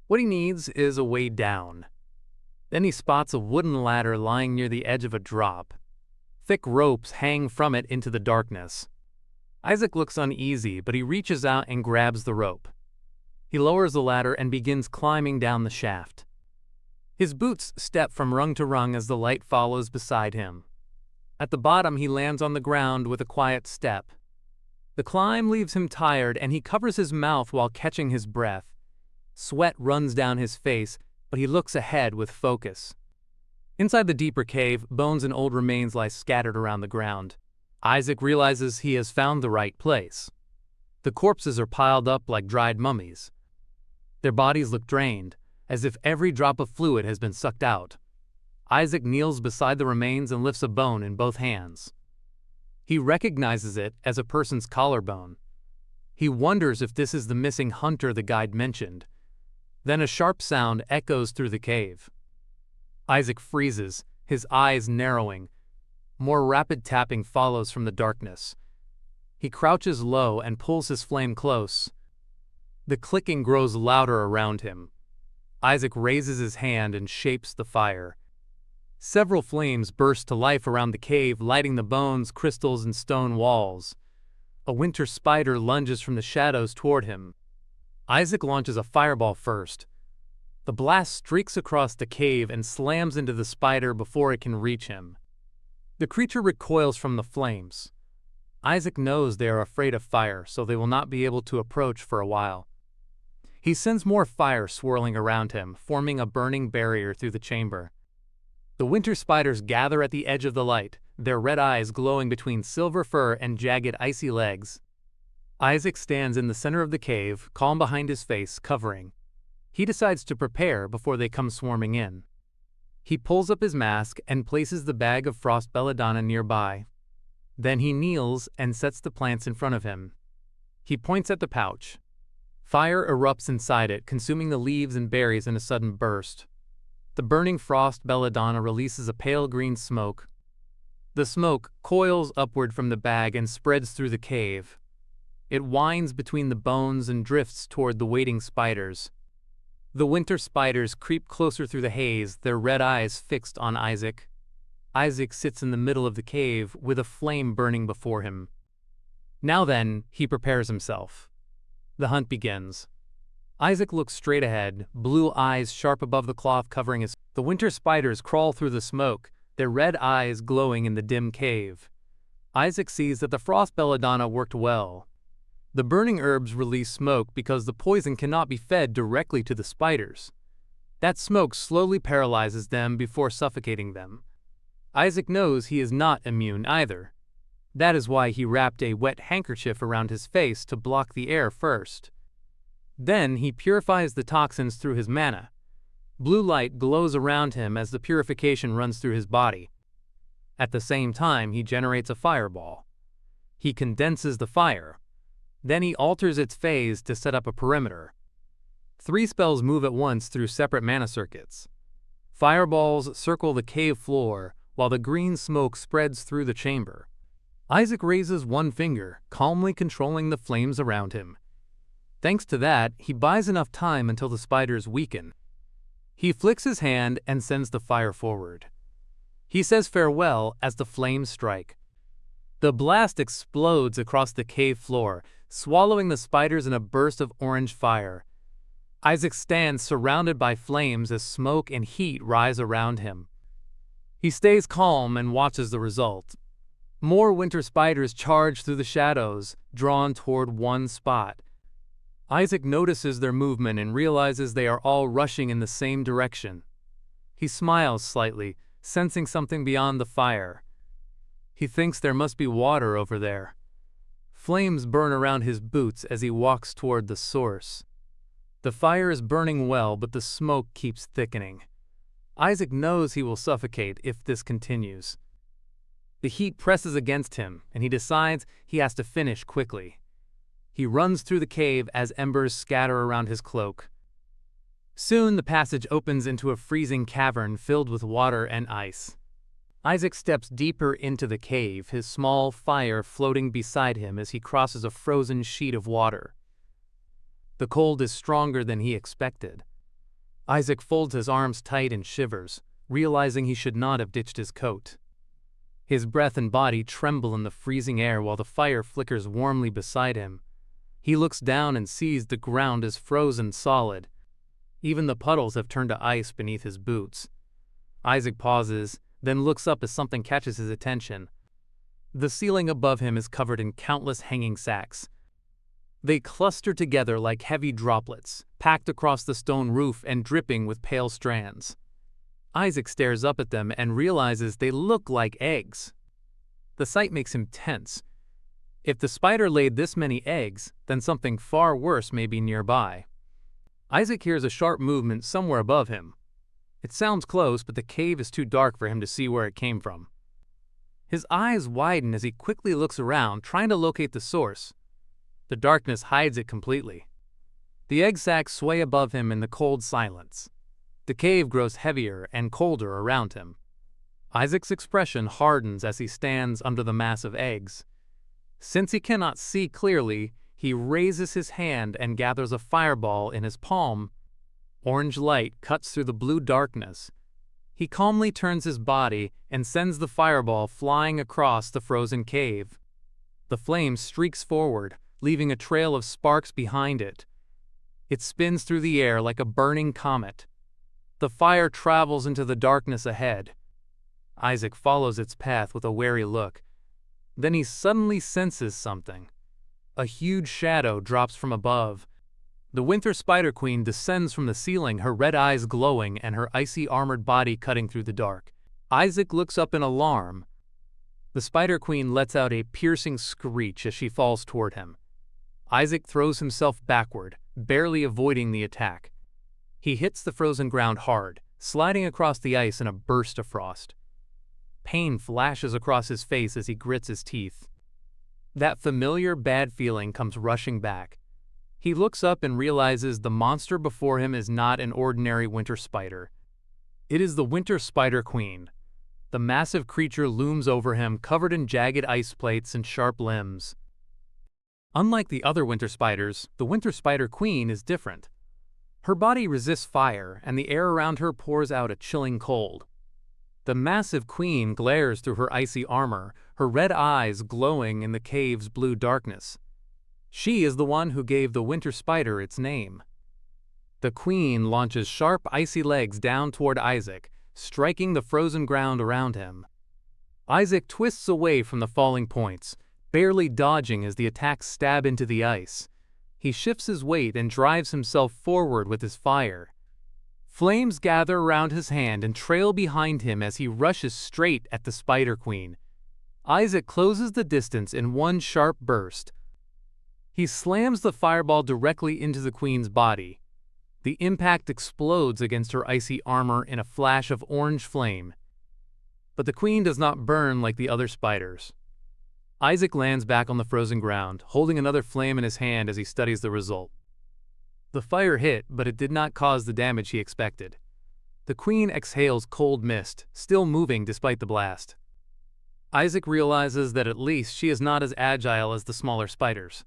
[SPEAKER 1] What he needs is a way down. Then he spots a wooden ladder lying near the edge of a drop. Thick ropes hang from it into the darkness. Isaac looks uneasy, but he reaches out and grabs the rope. He lowers the ladder and begins climbing down the shaft. His boots step from rung to rung as the light follows beside him. At the bottom, he lands on the ground with a quiet step. The climb leaves him tired, and he covers his mouth while catching his breath. Sweat runs down his face, but he looks ahead with focus. Inside the deeper cave, bones and old remains lie scattered around the ground. Isaac realizes he has found the right place. The corpses are piled up like dried mummies. Their bodies look drained, as if every drop of fluid has been sucked out. Isaac kneels beside the remains and lifts a bone in both hands. He recognizes it as a person's collarbone. He wonders if this is the missing hunter the guide mentioned. Then a sharp sound echoes through the cave. Isaac freezes, his eyes narrowing. More rapid tapping follows from the darkness. He crouches low and pulls his flame close. The clicking grows louder around him. Isaac raises his hand and shapes the fire. Several flames burst to life around the cave, lighting the bones, crystals, and stone walls. A winter spider lunges from the shadows toward him. Isaac launches a fireball first. The blast streaks across the cave and slams into the spider before it can reach him. The creature recoils from the flames. Isaac knows they are afraid of fire, so they will not be able to approach for a while. He sends more fire swirling around him, forming a burning barrier through the chamber. The winter spiders gather at the edge of the light, their red eyes glowing between silver fur and jagged icy legs. Isaac stands in the center of the cave, calm behind his face, covering. He decides to prepare before they come swarming in. He pulls up his mask and places the bag of frost belladonna nearby. Then he kneels and sets the plants in front of him. He points at the pouch. Fire erupts inside it, consuming the leaves and berries in a sudden burst. The burning frost belladonna releases a pale green smoke. The smoke coils upward from the bag and spreads through the cave. It winds between the bones and drifts toward the waiting spiders. The winter spiders creep closer through the haze, their red eyes fixed on Isaac. Isaac sits in the middle of the cave with a flame burning before him. Now then, he prepares himself. The hunt begins. Isaac looks straight ahead, blue eyes sharp above the cloth covering his. The winter spiders crawl through the smoke, their red eyes glowing in the dim cave. Isaac sees that the frost belladonna worked well. The burning herbs release smoke because the poison cannot be fed directly to the spiders. That smoke slowly paralyzes them before suffocating them. Isaac knows he is not immune either. That is why he wrapped a wet handkerchief around his face to block the air first. Then he purifies the toxins through his mana. Blue light glows around him as the purification runs through his body. At the same time, he generates a fireball. He condenses the fire. Then he alters its phase to set up a perimeter. 3 spells move at once through separate mana circuits. Fireballs circle the cave floor, while the green smoke spreads through the chamber. Isaac raises one finger, calmly controlling the flames around him. Thanks to that, he buys enough time until the spiders weaken. He flicks his hand and sends the fire forward. He says farewell as the flames strike. The blast explodes across the cave floor, swallowing the spiders in a burst of orange fire. Isaac stands surrounded by flames as smoke and heat rise around him. He stays calm and watches the result. More winter spiders charge through the shadows, drawn toward one spot. Isaac notices their movement and realizes they are all rushing in the same direction. He smiles slightly, sensing something beyond the fire. He thinks there must be water over there. Flames burn around his boots as he walks toward the source. The fire is burning well, but the smoke keeps thickening. Isaac knows he will suffocate if this continues. The heat presses against him, and he decides he has to finish quickly. He runs through the cave as embers scatter around his cloak. Soon the passage opens into a freezing cavern filled with water and ice. Isaac steps deeper into the cave, his small fire floating beside him as he crosses a frozen sheet of water. The cold is stronger than he expected. Isaac folds his arms tight and shivers, realizing he should not have ditched his coat. His breath and body tremble in the freezing air while the fire flickers warmly beside him. He looks down and sees the ground is frozen solid. Even the puddles have turned to ice beneath his boots. Isaac pauses, then looks up as something catches his attention. The ceiling above him is covered in countless hanging sacks. They cluster together like heavy droplets, packed across the stone roof and dripping with pale strands. Isaac stares up at them and realizes they look like eggs. The sight makes him tense. If the spider laid this many eggs, then something far worse may be nearby. Isaac hears a sharp movement somewhere above him. It sounds close, but the cave is too dark for him to see where it came from. His eyes widen as he quickly looks around, trying to locate the source. The darkness hides it completely. The egg sacs sway above him in the cold silence. The cave grows heavier and colder around him. Isaac's expression hardens as he stands under the mass of eggs. Since he cannot see clearly, he raises his hand and gathers a fireball in his palm. Orange light cuts through the blue darkness. He calmly turns his body and sends the fireball flying across the frozen cave. The flame streaks forward, leaving a trail of sparks behind it. It spins through the air like a burning comet. The fire travels into the darkness ahead. Isaac follows its path with a wary look. Then he suddenly senses something. A huge shadow drops from above. The Winter Spider Queen descends from the ceiling, her red eyes glowing and her icy armored body cutting through the dark. Isaac looks up in alarm. The Spider Queen lets out a piercing screech as she falls toward him. Isaac throws himself backward, barely avoiding the attack. He hits the frozen ground hard, sliding across the ice in a burst of frost. Pain flashes across his face as he grits his teeth. That familiar bad feeling comes rushing back. He looks up and realizes the monster before him is not an ordinary winter spider. It is the Winter Spider Queen. The massive creature looms over him, covered in jagged ice plates and sharp limbs. Unlike the other winter spiders, the Winter Spider Queen is different. Her body resists fire, and the air around her pours out a chilling cold. The massive queen glares through her icy armor, her red eyes glowing in the cave's blue darkness. She is the one who gave the winter spider its name. The queen launches sharp, icy legs down toward Isaac, striking the frozen ground around him. Isaac twists away from the falling points, barely dodging as the attacks stab into the ice. He shifts his weight and drives himself forward with his fire. Flames gather around his hand and trail behind him as he rushes straight at the Spider Queen. Isaac closes the distance in one sharp burst. He slams the fireball directly into the queen's body. The impact explodes against her icy armor in a flash of orange flame. But the queen does not burn like the other spiders. Isaac lands back on the frozen ground, holding another flame in his hand as he studies the result. The fire hit, but it did not cause the damage he expected. The queen exhales cold mist, still moving despite the blast. Isaac realizes that at least she is not as agile as the smaller spiders.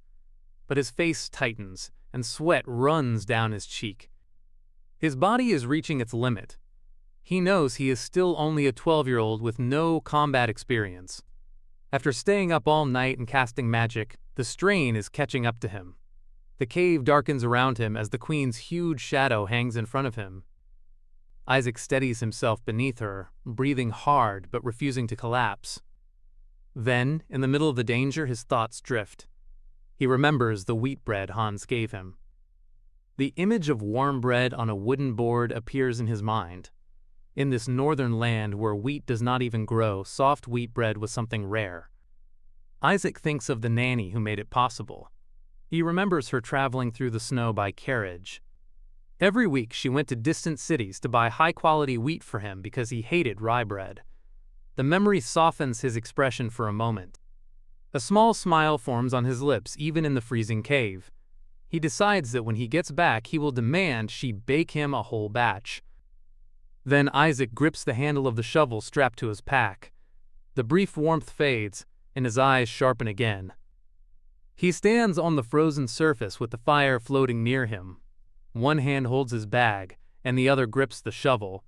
[SPEAKER 1] But his face tightens, and sweat runs down his cheek. His body is reaching its limit. He knows he is still only a 12-year-old with no combat experience. After staying up all night and casting magic, the strain is catching up to him. The cave darkens around him as the queen's huge shadow hangs in front of him. Isaac steadies himself beneath her, breathing hard but refusing to collapse. Then, in the middle of the danger, his thoughts drift. He remembers the wheat bread Hans gave him. The image of warm bread on a wooden board appears in his mind. In this northern land where wheat does not even grow, soft wheat bread was something rare. Isaac thinks of the nanny who made it possible. He remembers her traveling through the snow by carriage. Every week she went to distant cities to buy high-quality wheat for him because he hated rye bread. The memory softens his expression for a moment. A small smile forms on his lips even in the freezing cave. He decides that when he gets back, he will demand she bake him a whole batch. Then Isaac grips the handle of the shovel strapped to his pack. The brief warmth fades, and his eyes sharpen again. He stands on the frozen surface with the fire floating near him. One hand holds his bag, and the other grips the shovel.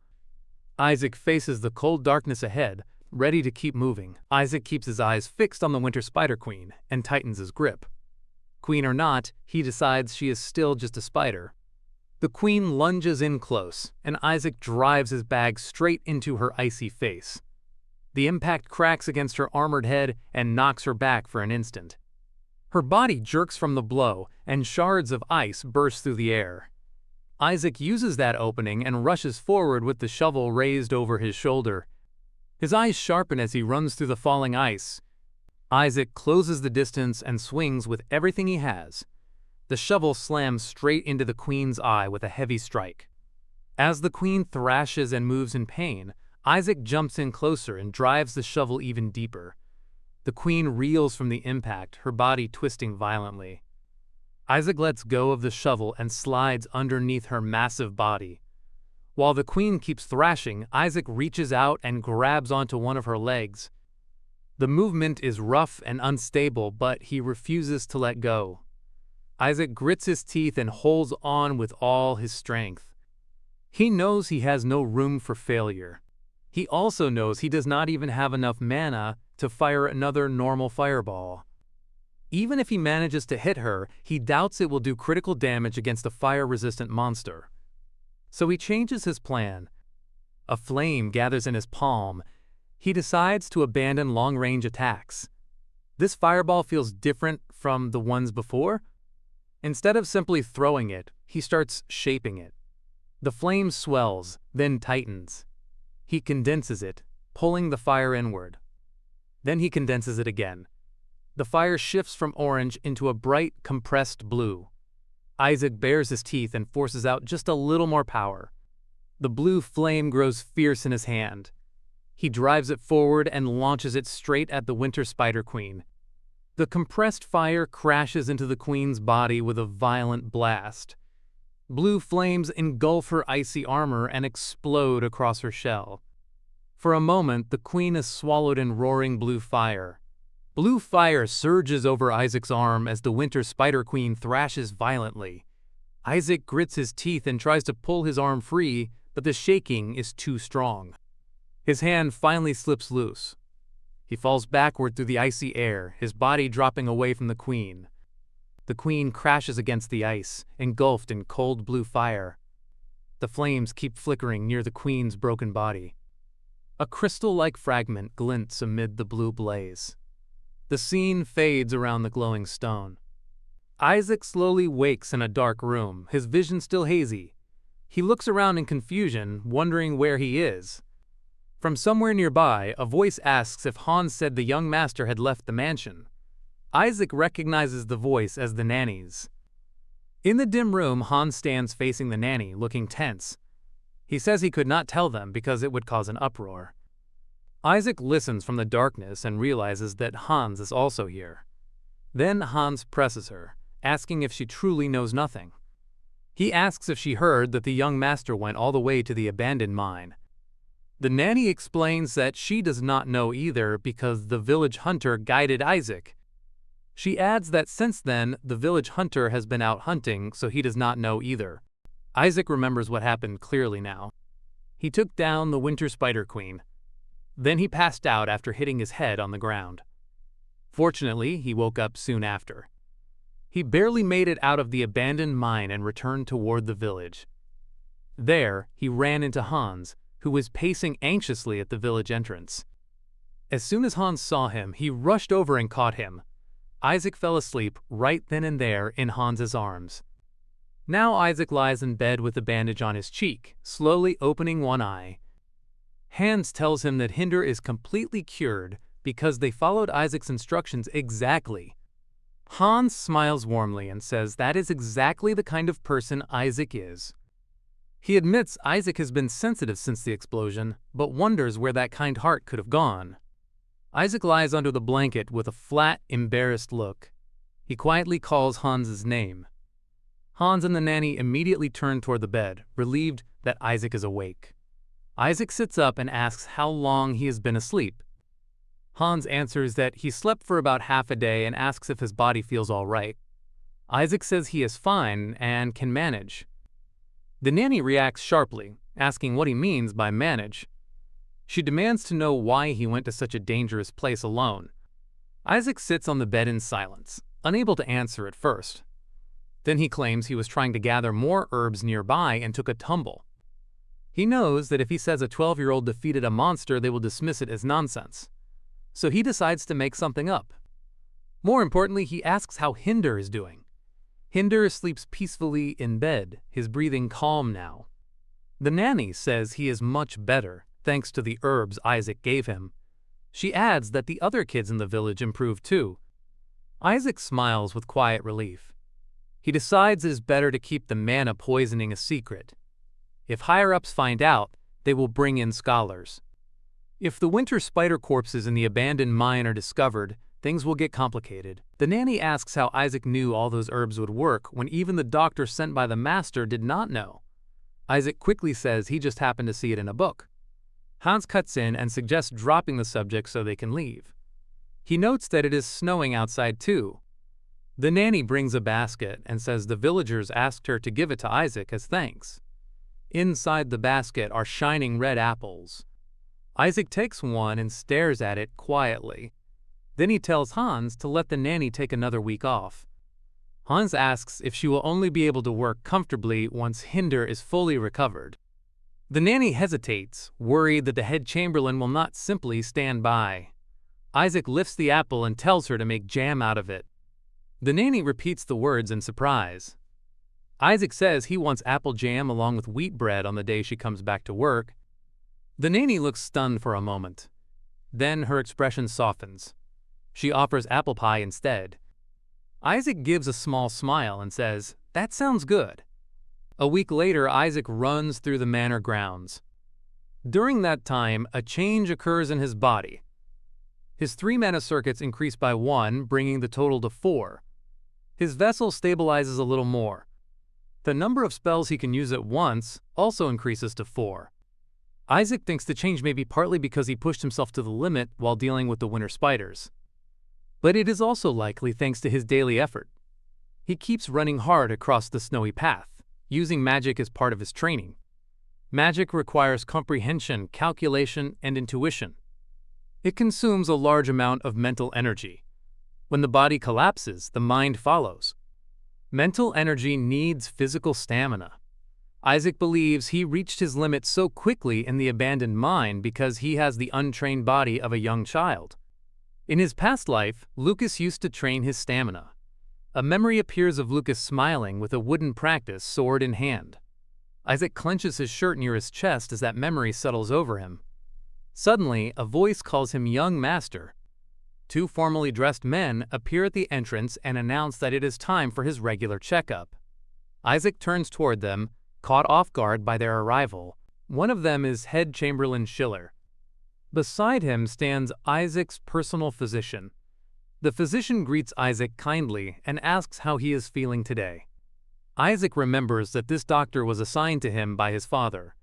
[SPEAKER 1] Isaac faces the cold darkness ahead, ready to keep moving. Isaac keeps his eyes fixed on the Winter Spider Queen and tightens his grip. Queen or not, he decides she is still just a spider. The queen lunges in close, and Isaac drives his bag straight into her icy face. The impact cracks against her armored head and knocks her back for an instant. Her body jerks from the blow, and shards of ice burst through the air. Isaac uses that opening and rushes forward with the shovel raised over his shoulder. His eyes sharpen as he runs through the falling ice. Isaac closes the distance and swings with everything he has. The shovel slams straight into the queen's eye with a heavy strike. As the queen thrashes and moves in pain, Isaac jumps in closer and drives the shovel even deeper. The queen reels from the impact, her body twisting violently. Isaac lets go of the shovel and slides underneath her massive body. While the queen keeps thrashing, Isaac reaches out and grabs onto one of her legs. The movement is rough and unstable, but he refuses to let go. Isaac grits his teeth and holds on with all his strength. He knows he has no room for failure. He also knows he does not even have enough mana to fire another normal fireball. Even if he manages to hit her, he doubts it will do critical damage against a fire-resistant monster. So he changes his plan. A flame gathers in his palm. He decides to abandon long-range attacks. This fireball feels different from the ones before. Instead of simply throwing it, he starts shaping it. The flame swells, then tightens. He condenses it, pulling the fire inward. Then he condenses it again. The fire shifts from orange into a bright, compressed blue. Isaac bares his teeth and forces out just a little more power. The blue flame grows fierce in his hand. He drives it forward and launches it straight at the Winter Spider Queen. The compressed fire crashes into the queen's body with a violent blast. Blue flames engulf her icy armor and explode across her shell. For a moment, the queen is swallowed in roaring blue fire. Blue fire surges over Isaac's arm as the Winter Spider Queen thrashes violently. Isaac grits his teeth and tries to pull his arm free, but the shaking is too strong. His hand finally slips loose. He falls backward through the icy air, his body dropping away from the queen. The queen crashes against the ice, engulfed in cold blue fire. The flames keep flickering near the queen's broken body. A crystal-like fragment glints amid the blue blaze. The scene fades around the glowing stone. Isaac slowly wakes in a dark room, his vision still hazy. He looks around in confusion, wondering where he is. From somewhere nearby, a voice asks if Hans said the young master had left the mansion. Isaac recognizes the voice as the nanny's. In the dim room, Hans stands facing the nanny, looking tense. He says he could not tell them because it would cause an uproar. Isaac listens from the darkness and realizes that Hans is also here. Then Hans presses her, asking if she truly knows nothing. He asks if she heard that the young master went all the way to the abandoned mine. The nanny explains that she does not know either because the village hunter guided Isaac. She adds that since then, the village hunter has been out hunting, so he does not know either. Isaac remembers what happened clearly now. He took down the Winter Spider Queen. Then he passed out after hitting his head on the ground. Fortunately, he woke up soon after. He barely made it out of the abandoned mine and returned toward the village. There, he ran into Hans, who was pacing anxiously at the village entrance. As soon as Hans saw him, he rushed over and caught him. Isaac fell asleep right then and there in Hans's arms. Now Isaac lies in bed with a bandage on his cheek, slowly opening one eye. Hans tells him that Hinder is completely cured because they followed Isaac's instructions exactly. Hans smiles warmly and says that is exactly the kind of person Isaac is. He admits Isaac has been sensitive since the explosion, but wonders where that kind heart could have gone. Isaac lies under the blanket with a flat, embarrassed look. He quietly calls Hans's name. Hans and the nanny immediately turn toward the bed, relieved that Isaac is awake. Isaac sits up and asks how long he has been asleep. Hans answers that he slept for about half a day and asks if his body feels all right. Isaac says he is fine and can manage. The nanny reacts sharply, asking what he means by manage. She demands to know why he went to such a dangerous place alone. Isaac sits on the bed in silence, unable to answer at first. Then he claims he was trying to gather more herbs nearby and took a tumble. He knows that if he says a 12-year-old defeated a monster, they will dismiss it as nonsense. So he decides to make something up. More importantly, he asks how Hinder is doing. Hinder sleeps peacefully in bed, his breathing calm now. The nanny says he is much better, thanks to the herbs Isaac gave him. She adds that the other kids in the village improved too. Isaac smiles with quiet relief. He decides it is better to keep the mana poisoning a secret. If higher-ups find out, they will bring in scholars. If the winter spider corpses in the abandoned mine are discovered, things will get complicated. The nanny asks how Isaac knew all those herbs would work when even the doctor sent by the master did not know. Isaac quickly says he just happened to see it in a book. Hans cuts in and suggests dropping the subject so they can leave. He notes that it is snowing outside too. The nanny brings a basket and says the villagers asked her to give it to Isaac as thanks. Inside the basket are shining red apples. Isaac takes one and stares at it quietly. Then he tells Hans to let the nanny take another week off. Hans asks if she will only be able to work comfortably once Hinder is fully recovered. The nanny hesitates, worried that the head chamberlain will not simply stand by. Isaac lifts the apple and tells her to make jam out of it. The nanny repeats the words in surprise. Isaac says he wants apple jam along with wheat bread on the day she comes back to work. The nanny looks stunned for a moment. Then her expression softens. She offers apple pie instead. Isaac gives a small smile and says, "That sounds good." A week later, Isaac runs through the manor grounds. During that time, a change occurs in his body. His 3 mana circuits increase by 1, bringing the total to 4. His vessel stabilizes a little more. The number of spells he can use at once also increases to 4. Isaac thinks the change may be partly because he pushed himself to the limit while dealing with the winter spiders. But it is also likely thanks to his daily effort. He keeps running hard across the snowy path, using magic as part of his training. Magic requires comprehension, calculation, and intuition. It consumes a large amount of mental energy. When the body collapses, the mind follows. Mental energy needs physical stamina. Isaac believes he reached his limit so quickly in the abandoned mine because he has the untrained body of a young child. In his past life, Lucas used to train his stamina. A memory appears of Lucas smiling with a wooden practice sword in hand. Isaac clenches his shirt near his chest as that memory settles over him. Suddenly, a voice calls him young master. 2 formally dressed men appear at the entrance and announce that it is time for his regular checkup. Isaac turns toward them, caught off guard by their arrival. One of them is head chamberlain Schiller. Beside him stands Isaac's personal physician. The physician greets Isaac kindly and asks how he is feeling today. Isaac remembers that this doctor was assigned to him by his father.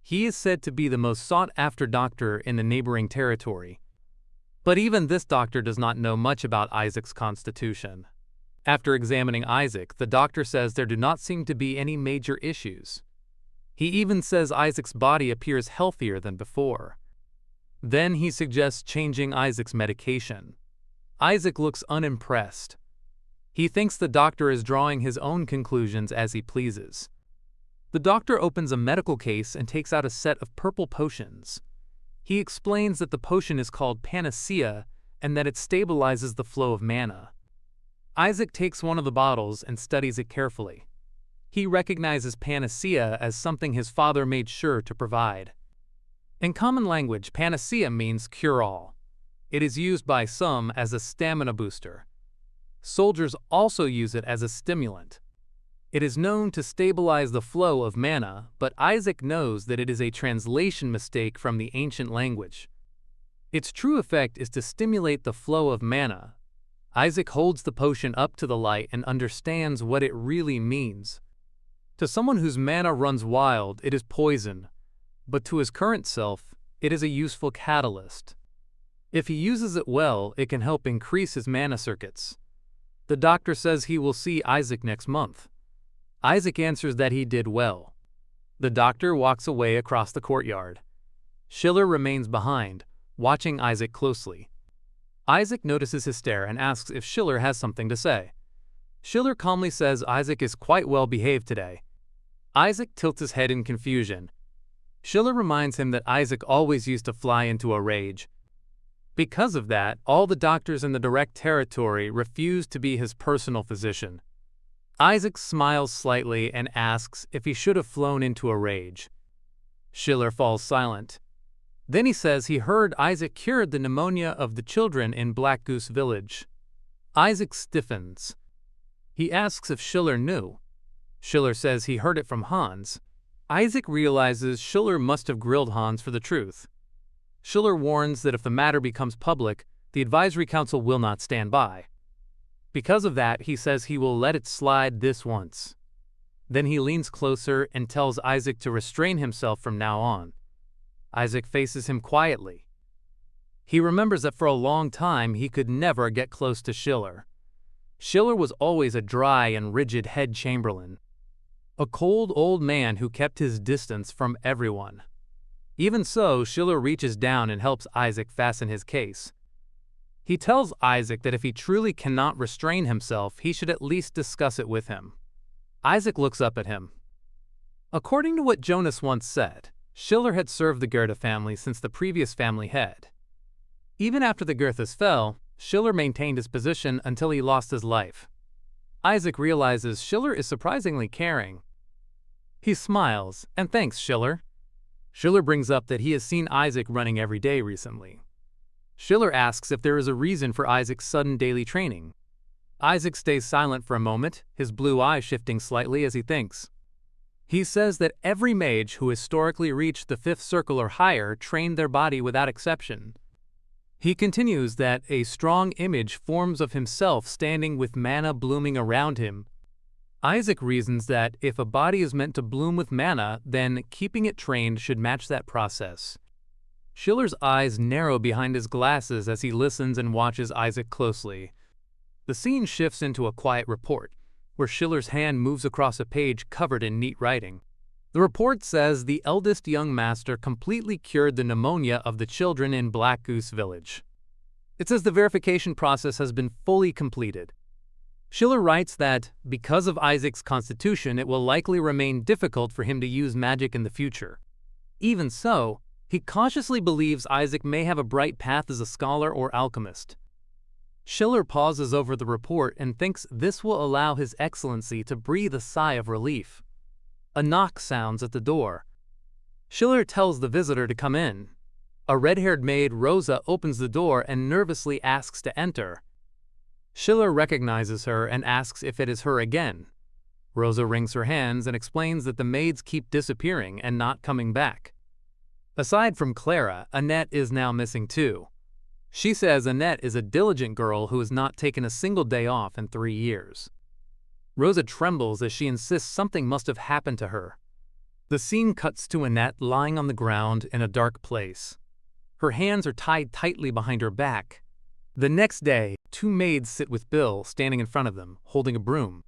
[SPEAKER 1] He is said to be the most sought-after doctor in the neighboring territory. But even this doctor does not know much about Isaac's constitution. After examining Isaac, the doctor says there do not seem to be any major issues. He even says Isaac's body appears healthier than before. Then he suggests changing Isaac's medication. Isaac looks unimpressed. He thinks the doctor is drawing his own conclusions as he pleases. The doctor opens a medical case and takes out a set of purple potions. He explains that the potion is called Panacea and that it stabilizes the flow of mana. Isaac takes one of the bottles and studies it carefully. He recognizes Panacea as something his father made sure to provide. In common language, Panacea means cure-all. It is used by some as a stamina booster. Soldiers also use it as a stimulant. It is known to stabilize the flow of mana, but Isaac knows that it is a translation mistake from the ancient language. Its true effect is to stimulate the flow of mana. Isaac holds the potion up to the light and understands what it really means. To someone whose mana runs wild, it is poison, but to his current self, it is a useful catalyst. If he uses it well, it can help increase his mana circuits. The doctor says he will see Isaac next month. Isaac answers that he did well. The doctor walks away across the courtyard. Schiller remains behind, watching Isaac closely. Isaac notices his stare and asks if Schiller has something to say. Schiller calmly says Isaac is quite well behaved today. Isaac tilts his head in confusion. Schiller reminds him that Isaac always used to fly into a rage. Because of that, all the doctors in the direct territory refuse to be his personal physician. Isaac smiles slightly and asks if he should have flown into a rage. Schiller falls silent. Then he says he heard Isaac cured the pneumonia of the children in Black Goose Village. Isaac stiffens. He asks if Schiller knew. Schiller says he heard it from Hans. Isaac realizes Schiller must have grilled Hans for the truth. Schiller warns that if the matter becomes public, the advisory council will not stand by. Because of that, he says he will let it slide this once. Then he leans closer and tells Isaac to restrain himself from now on. Isaac faces him quietly. He remembers that for a long time he could never get close to Schiller. Schiller was always a dry and rigid head chamberlain. A cold old man who kept his distance from everyone. Even so, Schiller reaches down and helps Isaac fasten his case. He tells Isaac that if he truly cannot restrain himself, he should at least discuss it with him. Isaac looks up at him. According to what Jonas once said, Schiller had served the Goethe family since the previous family head. Even after the Goethes fell, Schiller maintained his position until he lost his life. Isaac realizes Schiller is surprisingly caring. He smiles and thanks Schiller. Schiller brings up that he has seen Isaac running every day recently. Schiller asks if there is a reason for Isaac's sudden daily training. Isaac stays silent for a moment, his blue eyes shifting slightly as he thinks. He says that every mage who historically reached the 5th circle or higher trained their body without exception. He continues that a strong image forms of himself standing with mana blooming around him. Isaac reasons that if a body is meant to bloom with mana, then keeping it trained should match that process. Schiller's eyes narrow behind his glasses as he listens and watches Isaac closely. The scene shifts into a quiet report, where Schiller's hand moves across a page covered in neat writing. The report says the eldest young master completely cured the pneumonia of the children in Black Goose Village. It says the verification process has been fully completed. Schiller writes that, because of Isaac's constitution, it will likely remain difficult for him to use magic in the future. Even so, he cautiously believes Isaac may have a bright path as a scholar or alchemist. Schiller pauses over the report and thinks this will allow His Excellency to breathe a sigh of relief. A knock sounds at the door. Schiller tells the visitor to come in. A red-haired maid, Rosa, opens the door and nervously asks to enter. Schiller recognizes her and asks if it is her again. Rosa wrings her hands and explains that the maids keep disappearing and not coming back. Aside from Clara, Annette is now missing too. She says Annette is a diligent girl who has not taken a single day off in 3 years. Rosa trembles as she insists something must have happened to her. The scene cuts to Annette lying on the ground in a dark place. Her hands are tied tightly behind her back. The next day, 2 maids sit with Bill standing in front of them, holding a broom.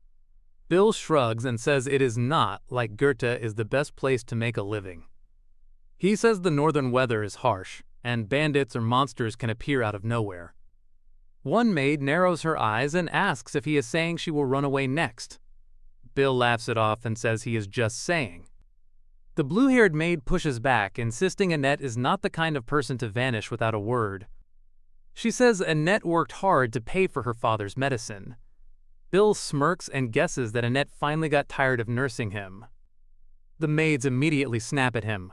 [SPEAKER 1] Bill shrugs and says it is not, like Goethe, is the best place to make a living. He says the northern weather is harsh, and bandits or monsters can appear out of nowhere. One maid narrows her eyes and asks if he is saying she will run away next. Bill laughs it off and says he is just saying. The blue-haired maid pushes back, insisting Annette is not the kind of person to vanish without a word. She says Annette worked hard to pay for her father's medicine. Bill smirks and guesses that Annette finally got tired of nursing him. The maids immediately snap at him.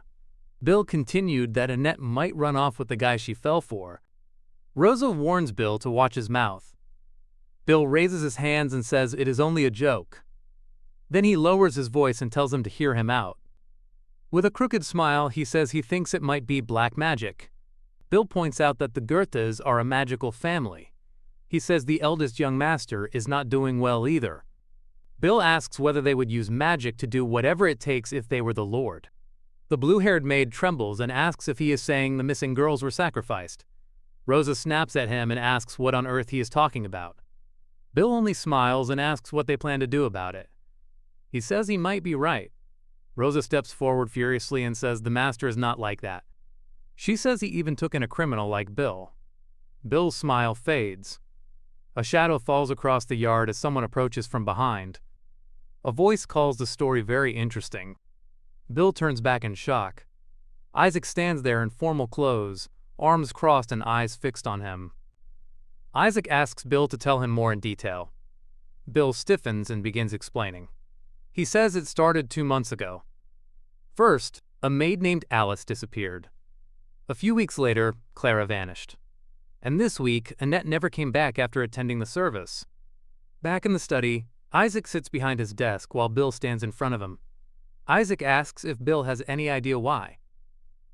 [SPEAKER 1] Bill continued that Annette might run off with the guy she fell for. Rosa warns Bill to watch his mouth. Bill raises his hands and says it is only a joke. Then he lowers his voice and tells him to hear him out. With a crooked smile, he says he thinks it might be black magic. Bill points out that the Goethes are a magical family. He says the eldest young master is not doing well either. Bill asks whether they would use magic to do whatever it takes if they were the Lord. The blue-haired maid trembles and asks if he is saying the missing girls were sacrificed. Rosa snaps at him and asks what on earth he is talking about. Bill only smiles and asks what they plan to do about it. He says he might be right. Rosa steps forward furiously and says the master is not like that. She says he even took in a criminal like Bill. Bill's smile fades. A shadow falls across the yard as someone approaches from behind. A voice calls the story very interesting. Bill turns back in shock. Isaac stands there in formal clothes, arms crossed and eyes fixed on him. Isaac asks Bill to tell him more in detail. Bill stiffens and begins explaining. He says it started 2 months ago. First, a maid named Alice disappeared. A few weeks later, Clara vanished. And this week, Annette never came back after attending the service. Back in the study, Isaac sits behind his desk while Bill stands in front of him. Isaac asks if Bill has any idea why.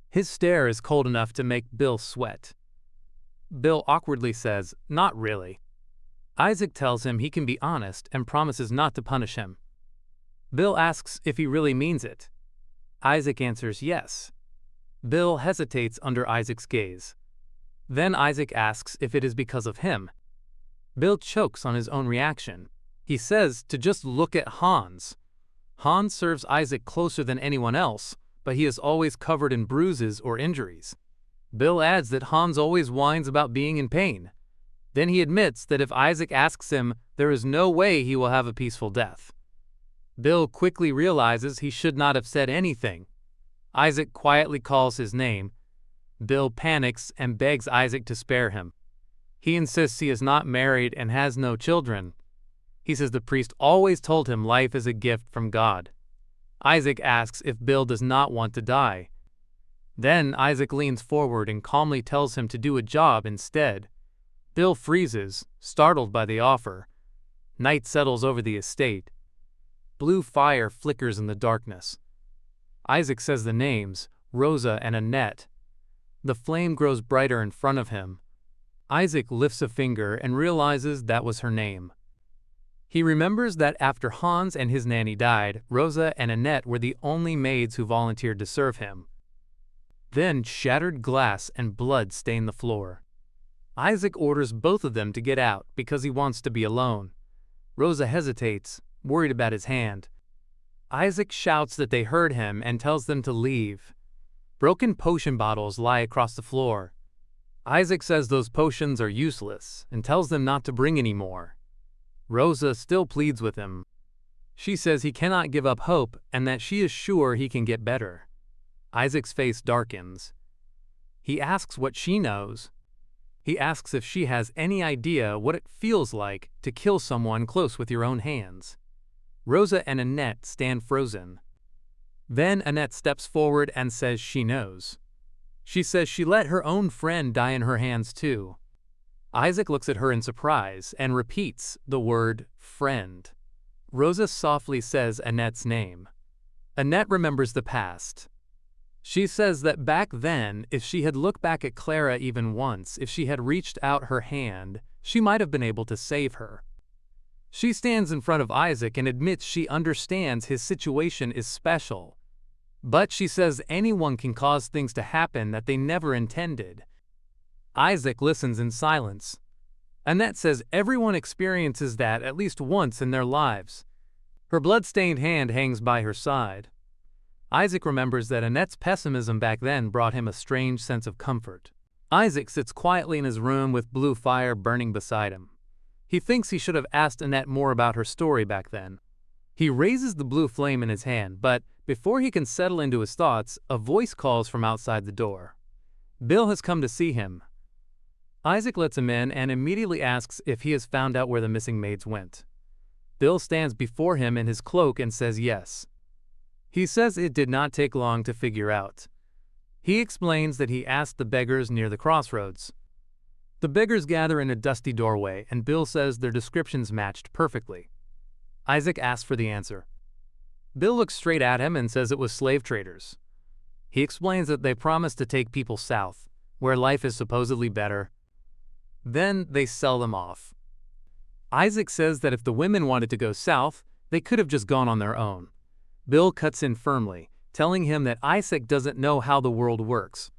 [SPEAKER 1] His stare is cold enough to make Bill sweat. Bill awkwardly says, "Not really." Isaac tells him he can be honest and promises not to punish him. Bill asks if he really means it. Isaac answers yes. Bill hesitates under Isaac's gaze. Then Isaac asks if it is because of him. Bill chokes on his own reaction. He says to just look at Hans. Hans serves Isaac closer than anyone else, but he is always covered in bruises or injuries. Bill adds that Hans always whines about being in pain. Then he admits that if Isaac asks him, there is no way he will have a peaceful death. Bill quickly realizes he should not have said anything. Isaac quietly calls his name. Bill panics and begs Isaac to spare him. He insists he is not married and has no children. He says the priest always told him life is a gift from God. Isaac asks if Bill does not want to die. Then Isaac leans forward and calmly tells him to do a job instead. Bill freezes, startled by the offer. Night settles over the estate. Blue fire flickers in the darkness. Isaac says the names, Rosa and Annette. The flame grows brighter in front of him. Isaac lifts a finger and realizes that was her name. He remembers that after Hans and his nanny died, Rosa and Annette were the only maids who volunteered to serve him. Then shattered glass and blood stain the floor. Isaac orders both of them to get out because he wants to be alone. Rosa hesitates, worried about his hand. Isaac shouts that they heard him and tells them to leave. Broken potion bottles lie across the floor. Isaac says those potions are useless and tells them not to bring any more. Rosa still pleads with him. She says he cannot give up hope and that she is sure he can get better. Isaac's face darkens. He asks what she knows. He asks if she has any idea what it feels like to kill someone close with your own hands. Rosa and Annette stand frozen. Then Annette steps forward and says she knows. She says she let her own friend die in her hands too. Isaac looks at her in surprise and repeats the word friend. Rosa softly says Annette's name. Annette remembers the past. She says that back then, if she had looked back at Clara even once, if she had reached out her hand, she might have been able to save her. She stands in front of Isaac and admits she understands his situation is special. But she says anyone can cause things to happen that they never intended. Isaac listens in silence. Annette says everyone experiences that at least once in their lives. Her blood-stained hand hangs by her side. Isaac remembers that Annette's pessimism back then brought him a strange sense of comfort. Isaac sits quietly in his room with blue fire burning beside him. He thinks he should have asked Annette more about her story back then. He raises the blue flame in his hand, but before he can settle into his thoughts, a voice calls from outside the door. Bill has come to see him. Isaac lets him in and immediately asks if he has found out where the missing maids went. Bill stands before him in his cloak and says yes. He says it did not take long to figure out. He explains that he asked the beggars near the crossroads. The beggars gather in a dusty doorway, and Bill says their descriptions matched perfectly. Isaac asks for the answer. Bill looks straight at him and says it was slave traders. He explains that they promised to take people south, where life is supposedly better. Then they sell them off. Isaac says that if the women wanted to go south, they could have just gone on their own. Bill cuts in firmly, telling him that Isaac doesn't know how the world works.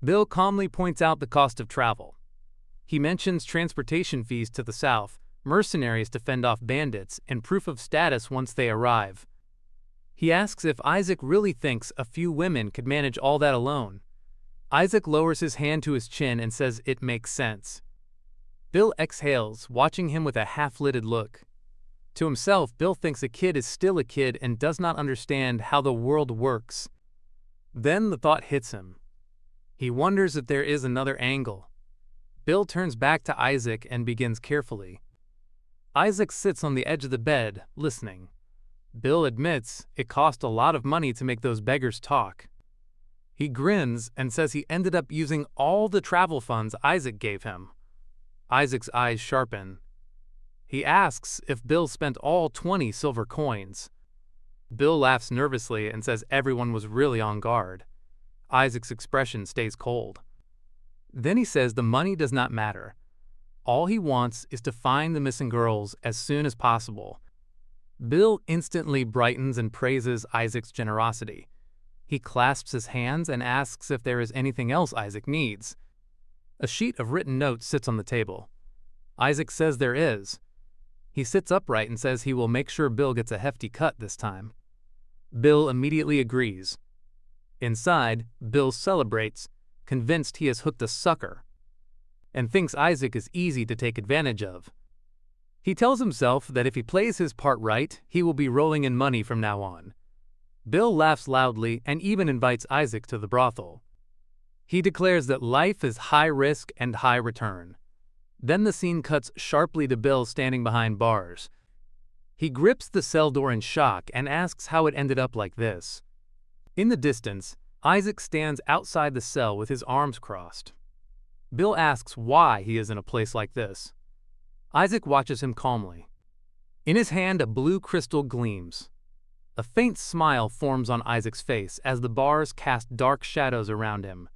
[SPEAKER 1] Bill calmly points out the cost of travel. He mentions transportation fees to the south, mercenaries to fend off bandits, and proof of status once they arrive. He asks if Isaac really thinks a few women could manage all that alone. Isaac lowers his hand to his chin and says it makes sense. Bill exhales, watching him with a half-lidded look. To himself, Bill thinks a kid is still a kid and does not understand how the world works. Then the thought hits him. He wonders if there is another angle. Bill turns back to Isaac and begins carefully. Isaac sits on the edge of the bed, listening. Bill admits it cost a lot of money to make those beggars talk. He grins and says he ended up using all the travel funds Isaac gave him. Isaac's eyes sharpen. He asks if Bill spent all 20 silver coins. Bill laughs nervously and says everyone was really on guard. Isaac's expression stays cold. Then he says the money does not matter. All he wants is to find the missing girls as soon as possible. Bill instantly brightens and praises Isaac's generosity. He clasps his hands and asks if there is anything else Isaac needs. A sheet of written notes sits on the table. Isaac says there is. He sits upright and says he will make sure Bill gets a hefty cut this time. Bill immediately agrees. Inside, Bill celebrates, convinced he has hooked a sucker, and thinks Isaac is easy to take advantage of. He tells himself that if he plays his part right, he will be rolling in money from now on. Bill laughs loudly and even invites Isaac to the brothel. He declares that life is high risk and high return. Then the scene cuts sharply to Bill standing behind bars. He grips the cell door in shock and asks how it ended up like this. In the distance, Isaac stands outside the cell with his arms crossed. Bill asks why he is in a place like this. Isaac watches him calmly. In his hand, a blue crystal gleams. A faint smile forms on Isaac's face as the bars cast dark shadows around him.